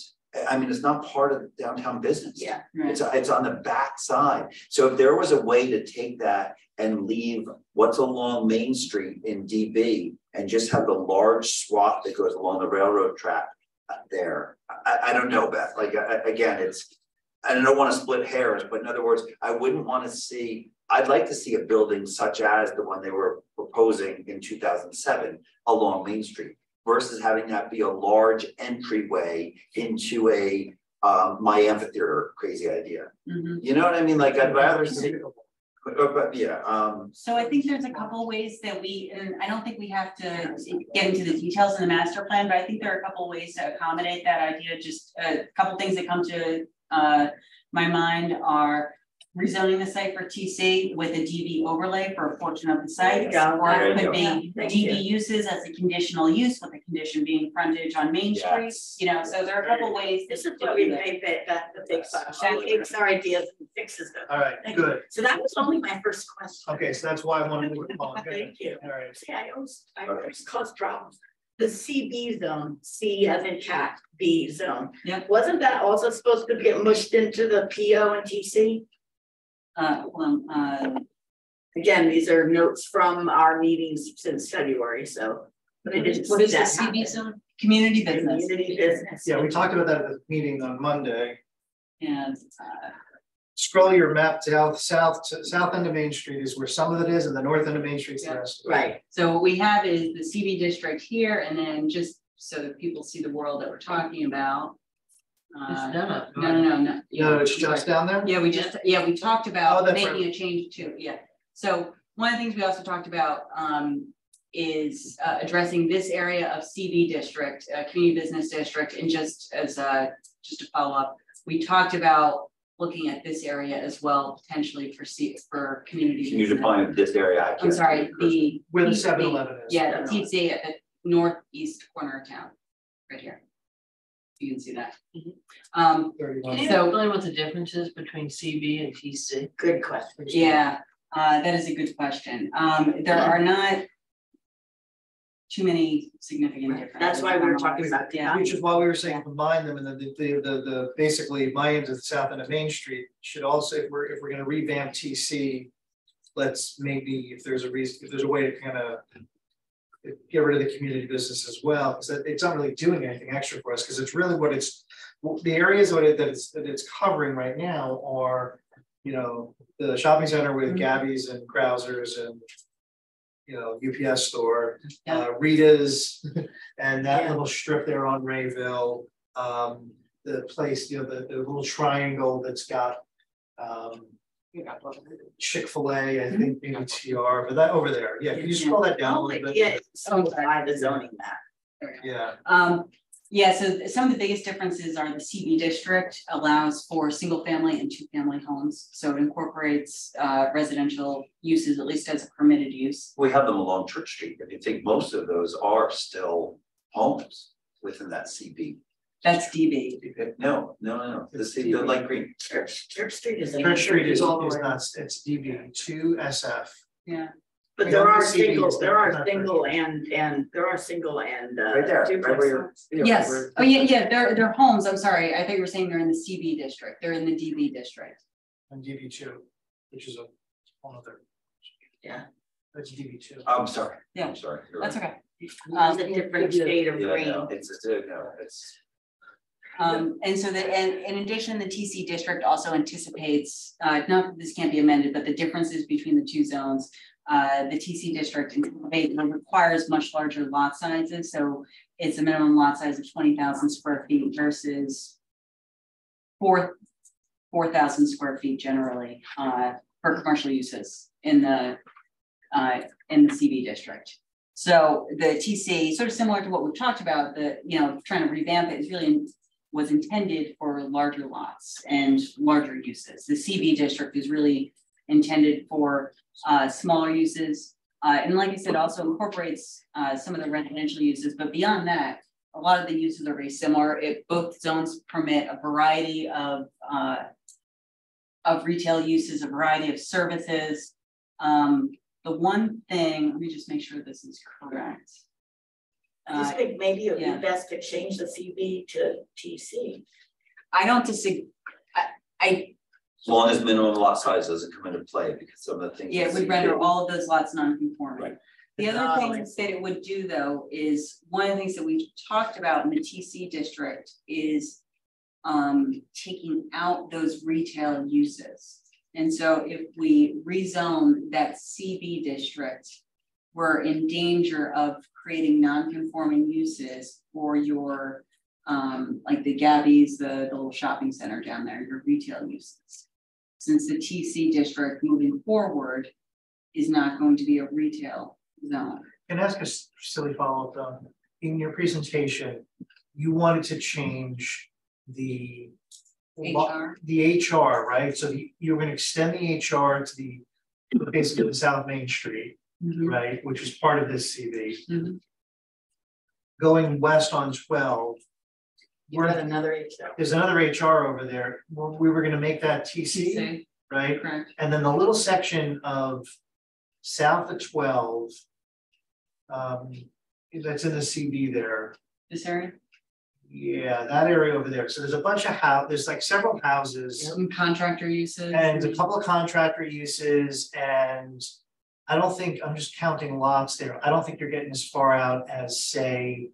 I mean, it's not part of downtown business. Yeah. It's on the back side. So if there was a way to take that and leave what's along Main Street in DB and just have the large swath that goes along the railroad track there, I don't know, Beth. Like, again, I don't want to split hairs, but in other words, I wouldn't want to see, I'd like to see a building such as the one they were proposing in 2007 along Main Street versus having that be a large entryway into a my amphitheater crazy idea. You know what I mean? Like, I'd rather see, but yeah. So I think there's a couple ways that and I don't think we have to get into the details in the master plan, but I think there are a couple ways to accommodate that idea. Just a couple things that come to my mind are rezoning the site for TC with a DB overlay for a portion of the site, or it could be DB uses as a conditional use, with the condition being frontage on Main Street. You know, so there are a couple ways. This is what we made that the big fun. That takes our ideas and fixes them. All right, good. So that was only my first question. Okay, so that's why I want to move it on. Good. Thank you. All right. See, I always cause problems. The CB zone, C as in cat, B zone. Yep. Wasn't that also supposed to get mushed into the PO and TC? Again, these are notes from our meetings since February, so. But I didn't What is see the that CB happen. zone? Community business. Community business. Yeah, we talked about that at the meeting on Monday. And Scroll your map to south end of Main Street is where some of it is, and the north end of Main Street is the rest. Right. so what we have is the CB district here, and then just so that people see the world that we're talking about. It's not. No. No, it's just down there? Yeah, we talked Oh, about that's making right. a change too, yeah. So one of the things we also talked about is addressing this area of CB district, community business district, and just as just to follow up, we talked about looking at this area as well, potentially for community. Can you business. define this area? I I'm can't sorry, see the. Where the TC 7-Eleven is. Yeah, the TC at the northeast corner of town, right here. You can see that. Can you So- explain what the difference is between CB and TC? Good question. Yeah, that is a good question. There are not too many significant differences. That's why we were talking about the. Yeah. Which is why we were saying combine them, and then the basically my end of the south end of Main Street should also, if we're gonna revamp TC, let's maybe, if there's a way to kind of get rid of the community business as well, because it's not really doing anything extra for us, because it's really the areas that it's covering right now are, the shopping center with Gabby's and Krausers and UPS store, Rita's, and that little strip there on Rayville, the place, the little triangle that's got Chick-fil-A, I think maybe TR, but that over there, yeah. Can you scroll that down a little bit? Yeah, it's by the zoning map. Yeah. Yeah, so some of the biggest differences are the CB district allows for single family and 2-family homes. So it incorporates residential uses, at least as a permitted use. We have them along Church Street, and you think most of those are still homes within that CB. That's DB. No. The light green. Church Street is. Church Street is not, it's DB 2 SF. Yeah. But there are single and Right there, right where you're. Yes. Oh, yeah. They're homes. I'm sorry. I thought you were saying they're in the CB district. They're in the DB district. And DB2, which is a whole other. Yeah. That's DB2. I'm sorry. Yeah. I'm sorry. You're That's right. okay. It's a different shade of Yeah, green. no, it's. And so and in addition, the TC district also anticipates, not that this can't be amended, but the differences between the two zones. The TC district requires much larger lot sizes, so it's a minimum lot size of 20,000 square feet versus 4,000 square feet generally for commercial uses in the CB district. So the TC, sort of similar to what we've talked about, trying to revamp it is really was intended for larger lots and larger uses. The CB district is really intended for smaller uses. And like I said, also incorporates some of the residential uses, but beyond that, a lot of the uses are very similar. Both zones permit a variety of retail uses, a variety of services. The one thing, let me just make sure this is correct. I think maybe it would be best to change the CB to TC. I don't disagree. As long as minimum lot size doesn't come into play, because some of the things. Yeah, it would render all of those lots non-conforming. Right. The other thing that it would do, though, is one of the things that we've talked about in the TC district is taking out those retail uses. And so if we rezone that CB district, we're in danger of creating non-conforming uses for your like the Gabby's, the little shopping center down there, your retail uses. Since the TC district moving forward is not going to be a retail zone. Can I ask a silly follow-up though? In your presentation, you wanted to change the HR, right? So you're going to extend the HR to basically the South Main Street, right? Which is part of this CV. Going west on 12. There's another HR over there. We were going to make that TC, right? Correct. And then the little section of south of 12, that's in the CV there. This area? Yeah, that area over there. So there's a bunch of there's like several houses. Some contractor uses. And a couple of contractor uses, and I don't think, I'm just counting lots there. I don't think you're getting as far out as say,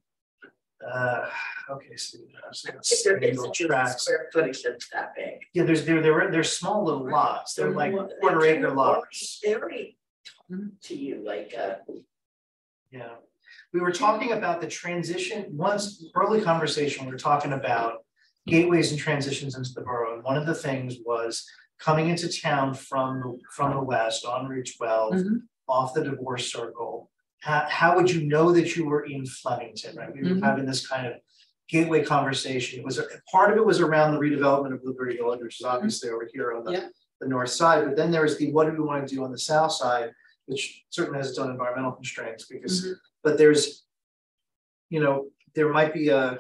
okay, so square footage that's that big. Yeah, they're small little lots. They're like quarter-acre lots. They already talk to you like yeah. We were talking about the transition, early conversation, we were talking about gateways and transitions into the borough. And one of the things was coming into town from the west on Route 12, off the divorce circle. How would you know that you were in Flemington, right? We were having this kind of gateway conversation. Part of it was around the redevelopment of Blueberry Village, which is obviously over here on the north side. But then there's what do we want to do on the south side, which certainly has its own environmental constraints because, but there's, there might be a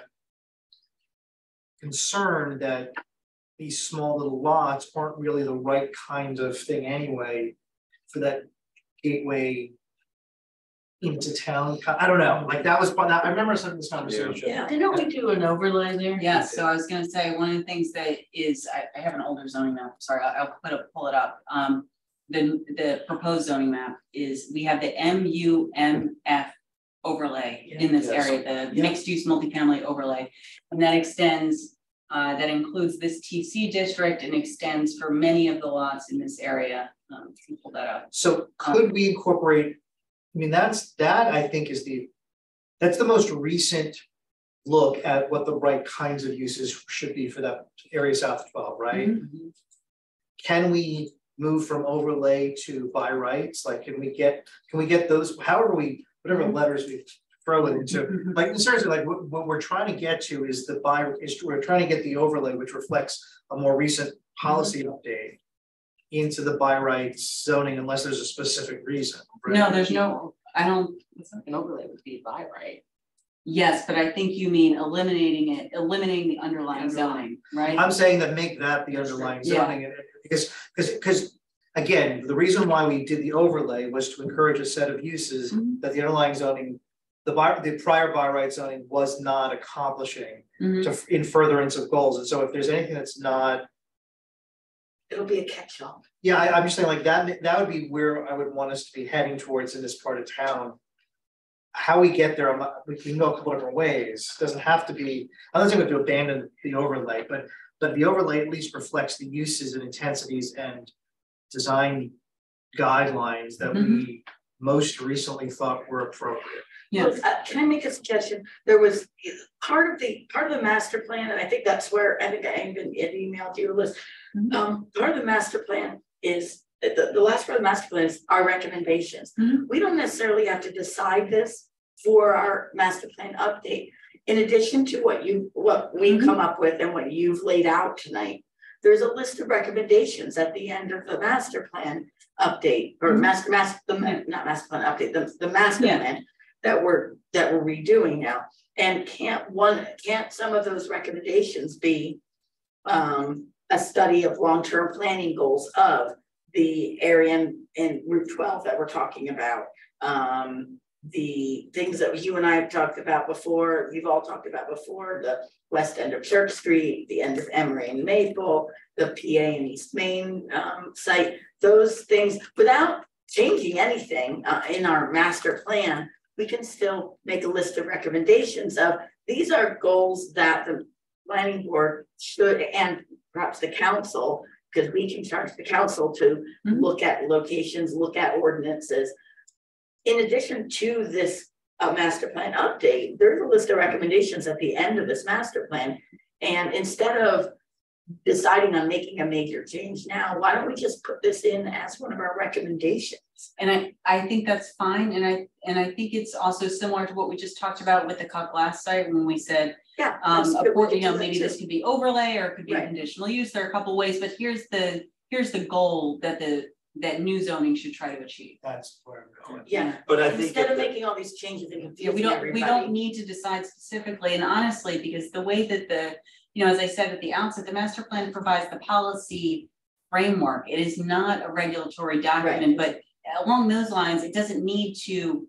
concern that these small little lots aren't really the right kind of thing anyway for that gateway into town. I don't know, like that was part of that. I remember some of this conversation. Yeah. Didn't we do an overlay there? Yes, so I was gonna say, one of the things that is, I have an older zoning map, sorry, I'll pull it up. The proposed zoning map is, we have the MUMF overlay in this area, the mixed use multifamily overlay. And that extends, that includes this TC district and extends for many of the lots in this area. Can pull that up. So could we incorporate, I mean, that I think is that's the most recent look at what the right kinds of uses should be for that area south of 12, right? Can we move from overlay to by rights? Like, can we get those, whatever letters we throw it into, like in terms of like what we're trying to get to is we're trying to get the overlay, which reflects a more recent policy update into the by rights zoning, unless there's a specific reason. Right? No, there's no, it's not an overlay would be by right. Yes, but I think you mean eliminating the underlying zoning, right? I'm saying that make that the underlying zoning, because again, the reason why we did the overlay was to encourage a set of uses that the underlying zoning, the prior by right zoning was not accomplishing in furtherance of goals. And so if there's anything that's not it'll be a catch-all. Yeah, I'm just saying like that would be where I would want us to be heading towards in this part of town. How we get there, we can go a couple different ways. Doesn't have to be, I'm not saying we have to abandon the overlay, but the overlay at least reflects the uses and intensities and design guidelines that we most recently thought were appropriate. Yeah. Can I make a suggestion? There was part of the master plan, and I think that's where I even emailed you a list. Part of the master plan is the last part of the master plan is our recommendations. We don't necessarily have to decide this for our master plan update. In addition to what we come up with and what you've laid out tonight, there's a list of recommendations at the end of the master plan update or not master plan update, the master plan that we're redoing now. And can't some of those recommendations be a study of long-term planning goals of the area in Route 12 that we're talking about, the things that you and I have talked about before, we've all talked about before, the west end of Church Street, the end of Emory and Maple, the PA and East Main site, those things, without changing anything in our master plan, we can still make a list of recommendations of these are goals that the planning board should, and perhaps the council, because we can charge the council to look at locations, look at ordinances. In addition to this master plan update, there's a list of recommendations at the end of this master plan. And instead of deciding on making a major change now, why don't we just put this in as one of our recommendations? And I think that's fine. And I think it's also similar to what we just talked about with the cut glass site when we said, maybe this could be overlay or it could be conditional use. There are a couple of ways, but here's the goal that new zoning should try to achieve. That's where I'm going. Yeah, but I think instead of making all these changes and confusing everybody, we don't need to decide specifically. And honestly, because the way that as I said at the outset, the master plan provides the policy framework. It is not a regulatory document, but along those lines, it doesn't need to.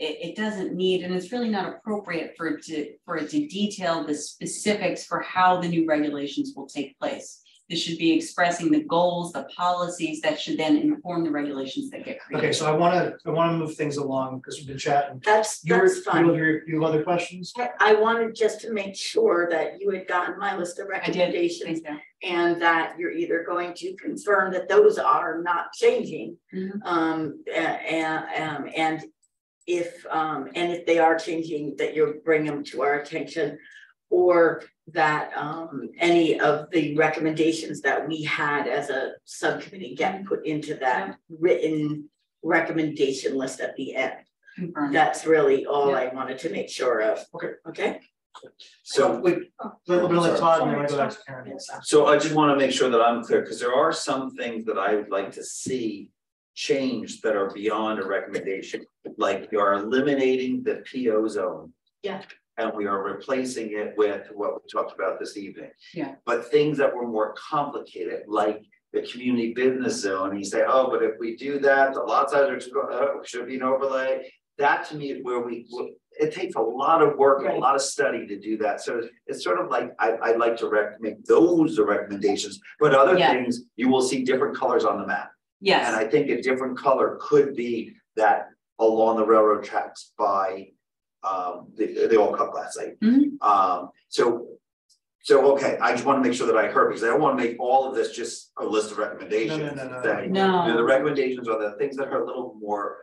It doesn't need, and it's really not appropriate for it to detail the specifics for how the new regulations will take place. This should be expressing the goals, the policies that should then inform the regulations that get created. Okay, so I want to move things along because we've been chatting. That's fine. You have other questions? I wanted just to make sure that you had gotten my list of recommendations and that you're either going to confirm that those are not changing, and if they are changing, that you'll bring them to our attention, or that any of the recommendations that we had as a subcommittee get put into that written recommendation list at the end. That's really all I wanted to make sure of. Okay. So So I just want to make sure that I'm clear, because there are some things that I would like to see change that are beyond a recommendation, like you are eliminating the PO zone. Yeah. And we are replacing it with what we talked about this evening. Yeah. But things that were more complicated, like the community business zone, and you say, oh, but if we do that, the lot size should be an overlay. That to me is where it takes a lot of work and a lot of study to do that. So it's sort of like I'd like to make those the recommendations, but other things you will see different colors on the map. Yes. And I think a different color could be that along the railroad tracks by the old cut glass site. So okay, I just want to make sure that I heard, because I don't want to make all of this just a list of recommendations. No. The recommendations are the things that are a little more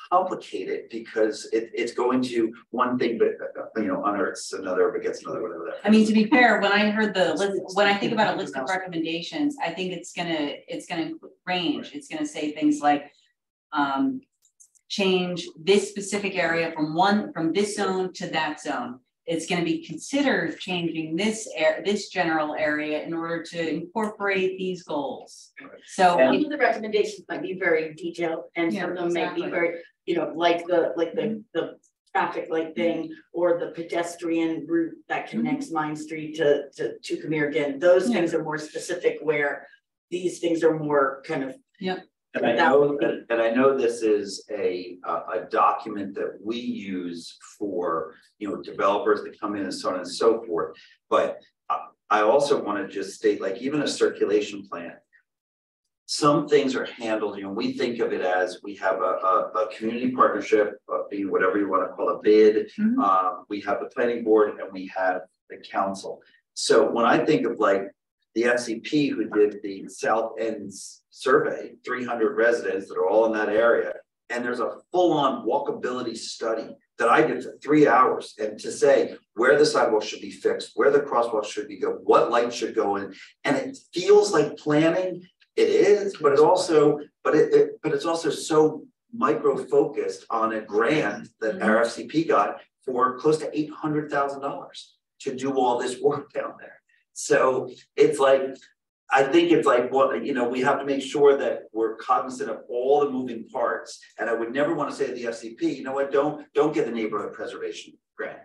complicated, because it's going to one thing, but unearths another, but gets another, whatever that. I mean, to be fair, when I heard the list, when I think about a list of recommendations, I think it's gonna range. It's gonna say things like change this specific area from this zone to that zone. It's going to be considered changing this general area in order to incorporate these goals. So some of the recommendations might be very detailed, and some of them may be very, like the traffic light thing, or the pedestrian route that connects Mine Street to Khmer again. Those things are more specific, where these things are more kind of And I know this is a document that we use for developers that come in and so on and so forth. But I also want to just state, like, even a circulation plan. Some things are handled, we think of it as we have a community partnership, whatever you want to call a bid. We have the planning board and we have the council. So when I think of like the FCP who did the South End survey, 300 residents that are all in that area, and there's a full-on walkability study that I did for 3 hours, and to say where the sidewalk should be fixed, where the crosswalk should be go, what light should go in, and it feels like planning. It is, but it also, but it's also so micro focused on a grant that our FCP got for close to $800,000 to do all this work down there. So it's like, I think it's like what, we have to make sure that we're cognizant of all the moving parts. And I would never want to say to the FCP, don't get the neighborhood preservation grant,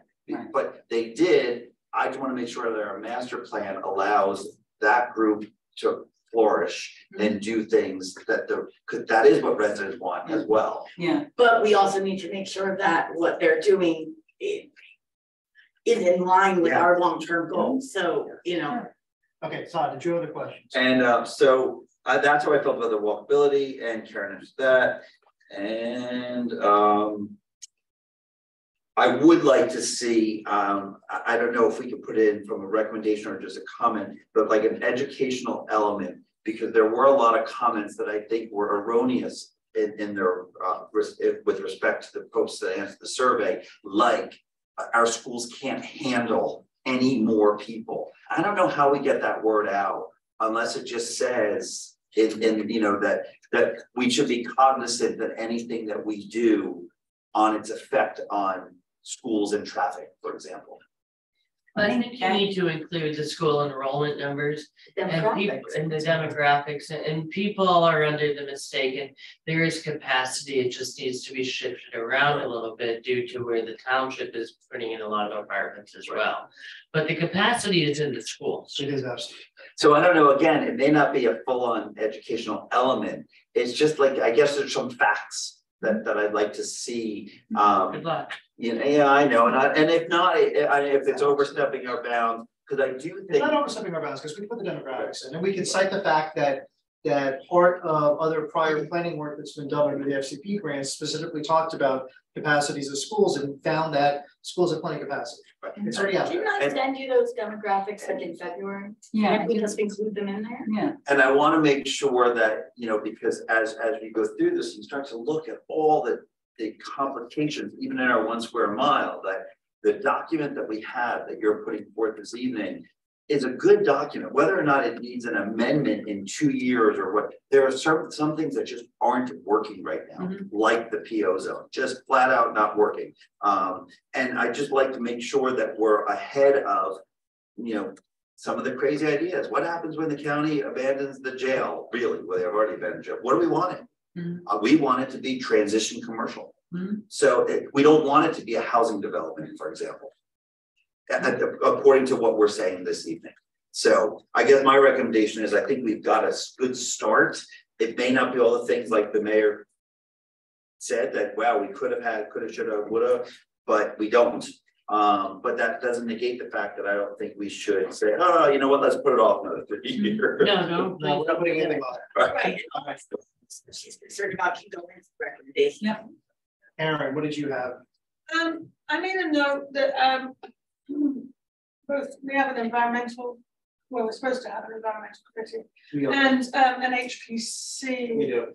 but they did. I just want to make sure that our master plan allows that group to flourish and do things that because that is what residents want as well. Yeah, but we also need to make sure that what they're doing is in line with our long-term goals. So, Okay, Todd, did you have other questions? And so that's how I felt about the walkability, and Karen understood that. And I would like to see, I don't know if we could put it in from a recommendation or just a comment, but like an educational element, because there were a lot of comments that I think were erroneous in their with respect to the folks that answered the survey, like our schools can't handle any more people. I don't know how we get that word out unless it just says that we should be cognizant that anything that we do on its effect on schools and traffic, for example. I think you need to include the school enrollment numbers and the demographics, and people are under the mistaken. There is capacity, it just needs to be shifted around a little bit due to where the township is putting in a lot of apartments as well. But the capacity is in the schools. It is absolutely. So I don't know, again, it may not be a full-on educational element. It's just like, I guess there's some facts that I'd like to see. Good luck. Yeah, I know, and if not, if it's overstepping our bounds, because I do think it's not overstepping our bounds, because we put the demographics in, and we can cite the fact that part of other prior planning work that's been done under the FCP grants specifically talked about capacities of schools and found that schools have plenty of capacity. It's already out there. Didn't I send you those demographics like in February? Yeah. And we just include them in there? Yeah. And I want to make sure that, because as we go through this and start to look at all the complications, even in our 1 square mile, that the document that we have that you're putting forth this evening is a good document, whether or not it needs an amendment in 2 years or what. There are some things that just aren't working right now, like the PO zone, just flat out not working. And I just like to make sure that we're ahead of, some of the crazy ideas. What happens when the county abandons the jail? Really, well, they've already abandoned the jail. What do we want it? We want it to be transition commercial. So we don't want it to be a housing development, for example, according to what we're saying this evening. So I guess my recommendation is I think we've got a good start. It may not be all the things like the mayor said that, wow, we could have had, could have, should have, would have, but we don't. But that doesn't negate the fact that I don't think we should say, oh, you know what, let's put it off another 3 years. No, we're not putting anything on it. Right. She's concerned about keep going with the recommendation. Yeah. Aaron, what did you have? I made a note that both we have an environmental, well, we're supposed to have an environmental committee and an HPC. We do.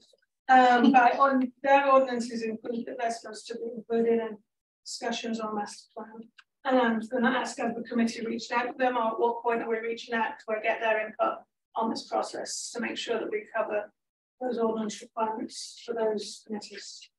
But on their ordinances include that they're supposed to be included in discussions on master plan. And I'm going to ask if the committee reached out to them, or at what point are we reaching out to get their input on this process to make sure that we cover those ordinance requirements for those committees.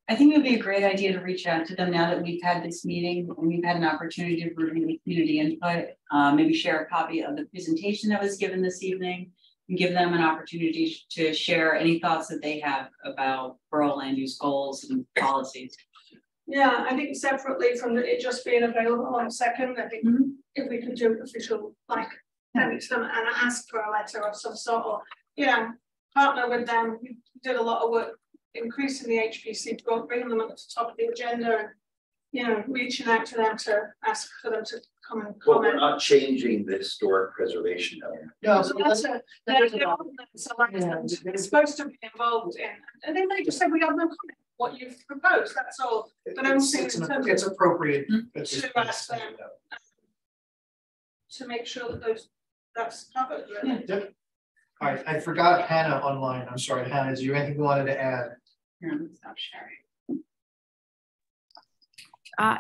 I think it would be a great idea to reach out to them now that we've had this meeting and we've had an opportunity to review the community input, maybe share a copy of the presentation that was given this evening and give them an opportunity to share any thoughts that they have about borough land use goals and policies. Yeah, I think separately from it just being available on a second, I think if we could do official, like send it to them and ask for a letter of some sort, or partner with them. We did a lot of work increasing the HPC, bringing them up to the top of the agenda, and reaching out to them to ask for them to come and Well, we're comment. not changing the historic preservation element. No, So so that's that's, a, so like, it's supposed to be involved in, and then they just say, we have no comment, what you've proposed, that's all. But I'm saying in terms it's of appropriate. to ask them to make sure that that's covered, really. Yep. All right, I forgot Hannah online. I'm sorry, Hannah, is there anything you wanted to add? Here, let me stop sharing.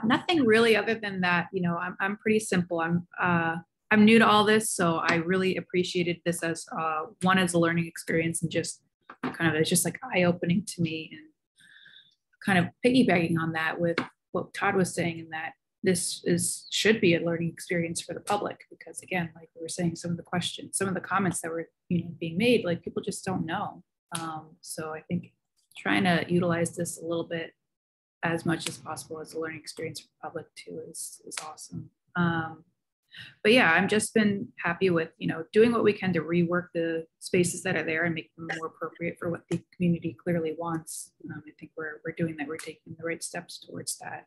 Nothing really other than that, you know, I'm pretty simple. I'm new to all this, so I really appreciated this as one as a learning experience and just kind of it's just like eye-opening to me and kind of piggybacking on that with what Todd was saying and that this should be a learning experience for the public because again, like we were saying, some of the questions, some of the comments that were being made, like people just don't know. So I think trying to utilize this a little bit as much as possible as a learning experience for the public too is awesome. But yeah, I've just been happy with, doing what we can to rework the spaces that are there and make them more appropriate for what the community clearly wants. I think we're doing that. We're taking the right steps towards that.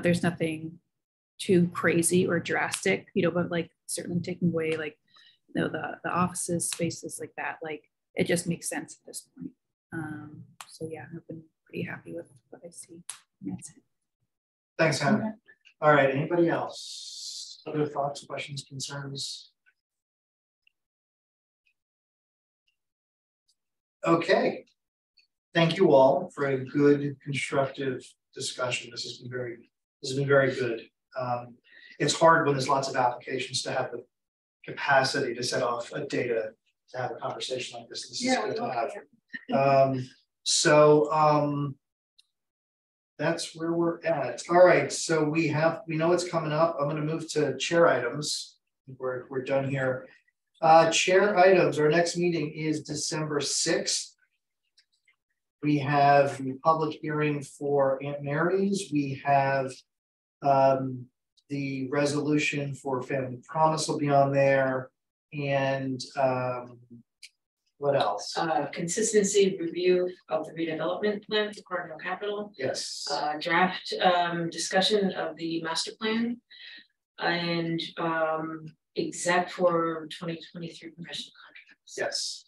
There's nothing too crazy or drastic, but like certainly taking away like, the offices, spaces like that, like it just makes sense at this point. So yeah, I've been pretty happy with what I see. And that's it. Thanks, Hannah. All right, anybody else? Other thoughts, questions, concerns? Okay. Thank you all for a good, constructive discussion. This has been very good. It's hard when there's lots of applications to have the capacity to set off a data to have a conversation like this. This is good to have. That's where we're at. All right, so we know what's coming up. I'm going to move to chair items. We're done here. Chair items. Our next meeting is December 6th. We have the public hearing for Aunt Mary's. We have the resolution for Family Promise will be on there, and what else? Consistency review of the redevelopment plan for Cardinal Capital. Yes. Draft discussion of the master plan and exec for 2023 professional contracts. Yes.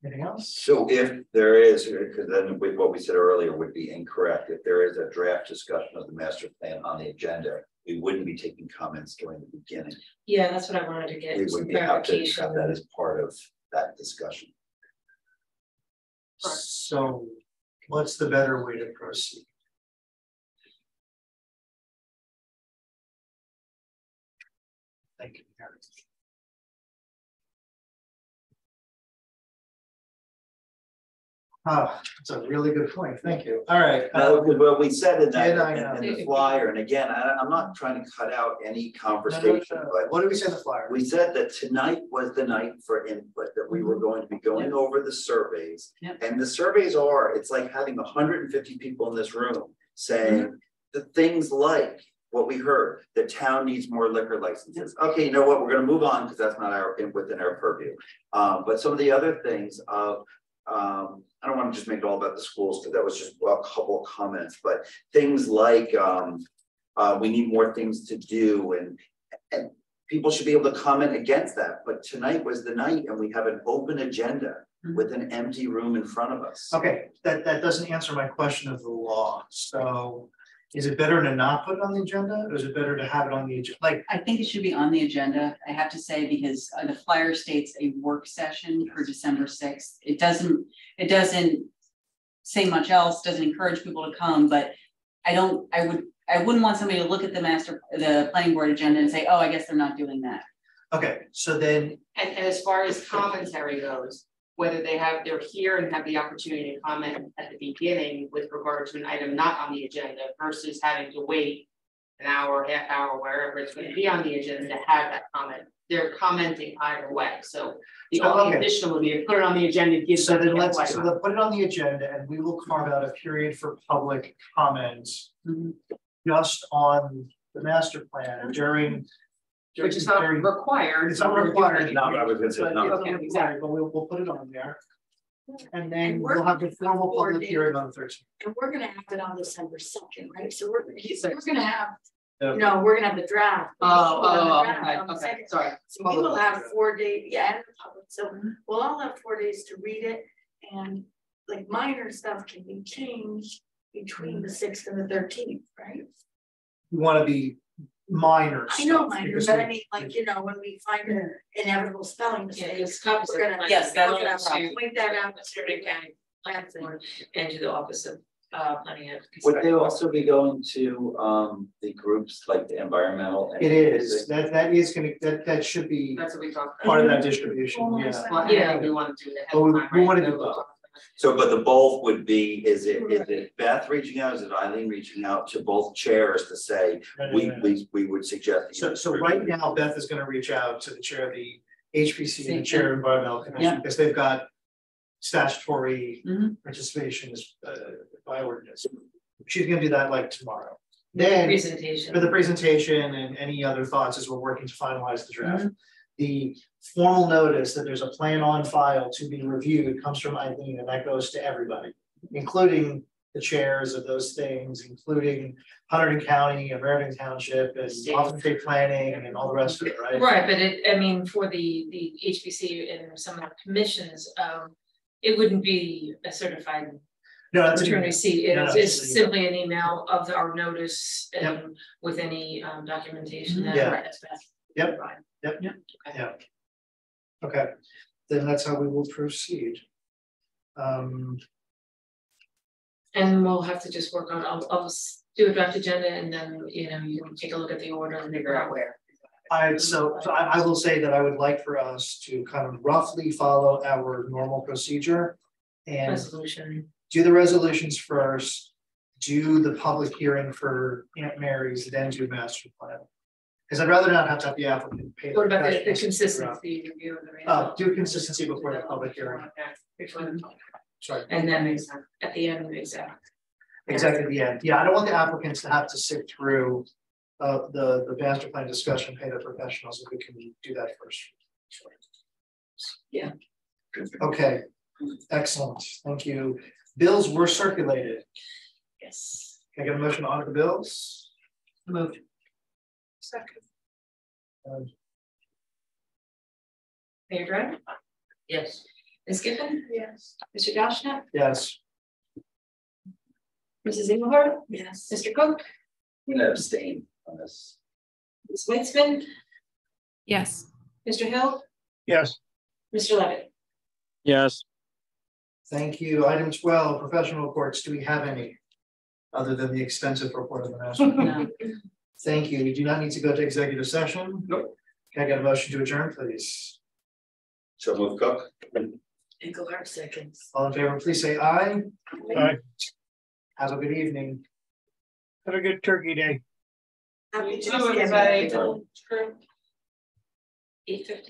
Anything else? So if there is, because then with what we said earlier would be incorrect, if there is a draft discussion of the master plan on the agenda, we wouldn't be taking comments during the beginning. Yeah, that's what I wanted to get. We some would have to clarification. have that as part of that discussion. So what's the better way to proceed? Thank you, Mary. Oh, that's a really good point. Thank you. All right. Well, we said in that in the flyer, and again, I'm not trying to cut out any conversation, but what did we say in the flyer? We said that tonight was the night for input, that we were going to be going over the surveys. And the surveys it's like having 150 people in this room saying the things like what we heard, the town needs more liquor licenses. Okay, you know what, we're going to move on because that's not our within our purview. But some of the other things of I don't want to just make it all about the schools because that was just a couple of comments, but things like we need more things to do and people should be able to comment against that. But tonight was the night and we have an open agenda with an empty room in front of us. Okay, that doesn't answer my question of the law. So is it better to not put it on the agenda or is it better to have it on the agenda? Like, I think it should be on the agenda, I have to say, because the flyer states a work session for December 6th. It doesn't say much else, doesn't encourage people to come, but I wouldn't want somebody to look at the planning board agenda and say, oh, I guess they're not doing that. Okay, so then. And as far as commentary goes, whether they're here and have the opportunity to comment at the beginning with regard to an item not on the agenda versus having to wait an hour, half hour, wherever it's going to be on the agenda to have that comment. They're commenting either way. So the only additional would be to put it on the agenda. So then let's put it on the agenda and we will carve out a period for public comments just on the master plan during. Which is not required. It's not required. Not what I was going to say. But we'll put it on there. And then we'll have the formal public hearing on the 13th. And we're gonna have it on December 2nd, right? So we're gonna have, we're gonna have the draft. Okay, sorry. So we will have 4 days, and the public, so we'll all have 4 days to read it, and like minor stuff can be changed between the 6th and the 13th, right? We want to be minor. I know stuff, minor, because but we- I mean, like, when we find an inevitable spelling mistake, it's copies we're gonna. Yes, that's we're gonna the problem. point that out. Survey County Plans and to the Office of Planning and. Would they also be going to the groups like the environmental? It is, that is gonna, that should be That's what we talked about. part of that distribution, yeah. Well, yeah, we want to do that. Well, we wanna do both. So, but the both would be, is it Beth reaching out, is it Eileen reaching out to both chairs to say, we would suggest. So right now Beth is gonna reach out to the chair of the HPC and the chair of environmental commission, because they've got statutory participation by ordinance. She's gonna do that like tomorrow. Then Presentation. for the presentation and any other thoughts as we're working to finalize the draft. The formal notice that there's a plan on file to be reviewed comes from Eileen, and that goes to everybody, including the chairs of those things, including Hunterdon County, American Township, and Office of State Planning, and all the rest of it, right? Right, but I mean, for the HBC and some of the commissions, it wouldn't be a certified No, that's return receipt. No, It's simply an email of our notice and with any documentation that. Yeah. That's best. Yep. Yeah. Okay, then that's how we will proceed. And we'll have to just work on, I'll do a draft agenda and then, you can take a look at the order and figure out where. So I will say that I would like for us to kind of roughly follow our normal procedure and Resolution. do the resolutions first, do the public hearing for Aunt Mary's, then do master plan. Because I'd rather not have to have the applicant pay. What about the professionals to consistency review of the? do consistency before the public hearing. Before the. Sorry. And then at the end, exact. Exactly at the end. Yeah, I don't want the applicants to have to sit through the master plan discussion, pay the professionals, if we can do that first. Yeah. Okay, excellent. Thank you. Bills were circulated. Yes. Can I get a motion to honor the bills? Moved. Second. Mayor Driver? Yes. Ms. Giffen? Yes. Mr. Dashna? Yes. Mrs. Engelhardt? Yes. Mr. Cook? I'm gonna abstain on this. Ms. Weitzman? Yes. Mr. Hill? Yes. Mr. Levitt? Yes. Thank you. Item 12, professional reports. Do we have any? Other than the extensive report of the master plan? No. Thank you. We do not need to go to executive session. Nope. Can I get a motion to adjourn, please? So move Cook. Engelhardt seconds. All in favor, please say aye. Aye. Have a good evening. Have a good Turkey Day. Happy You too, everybody. 8:50.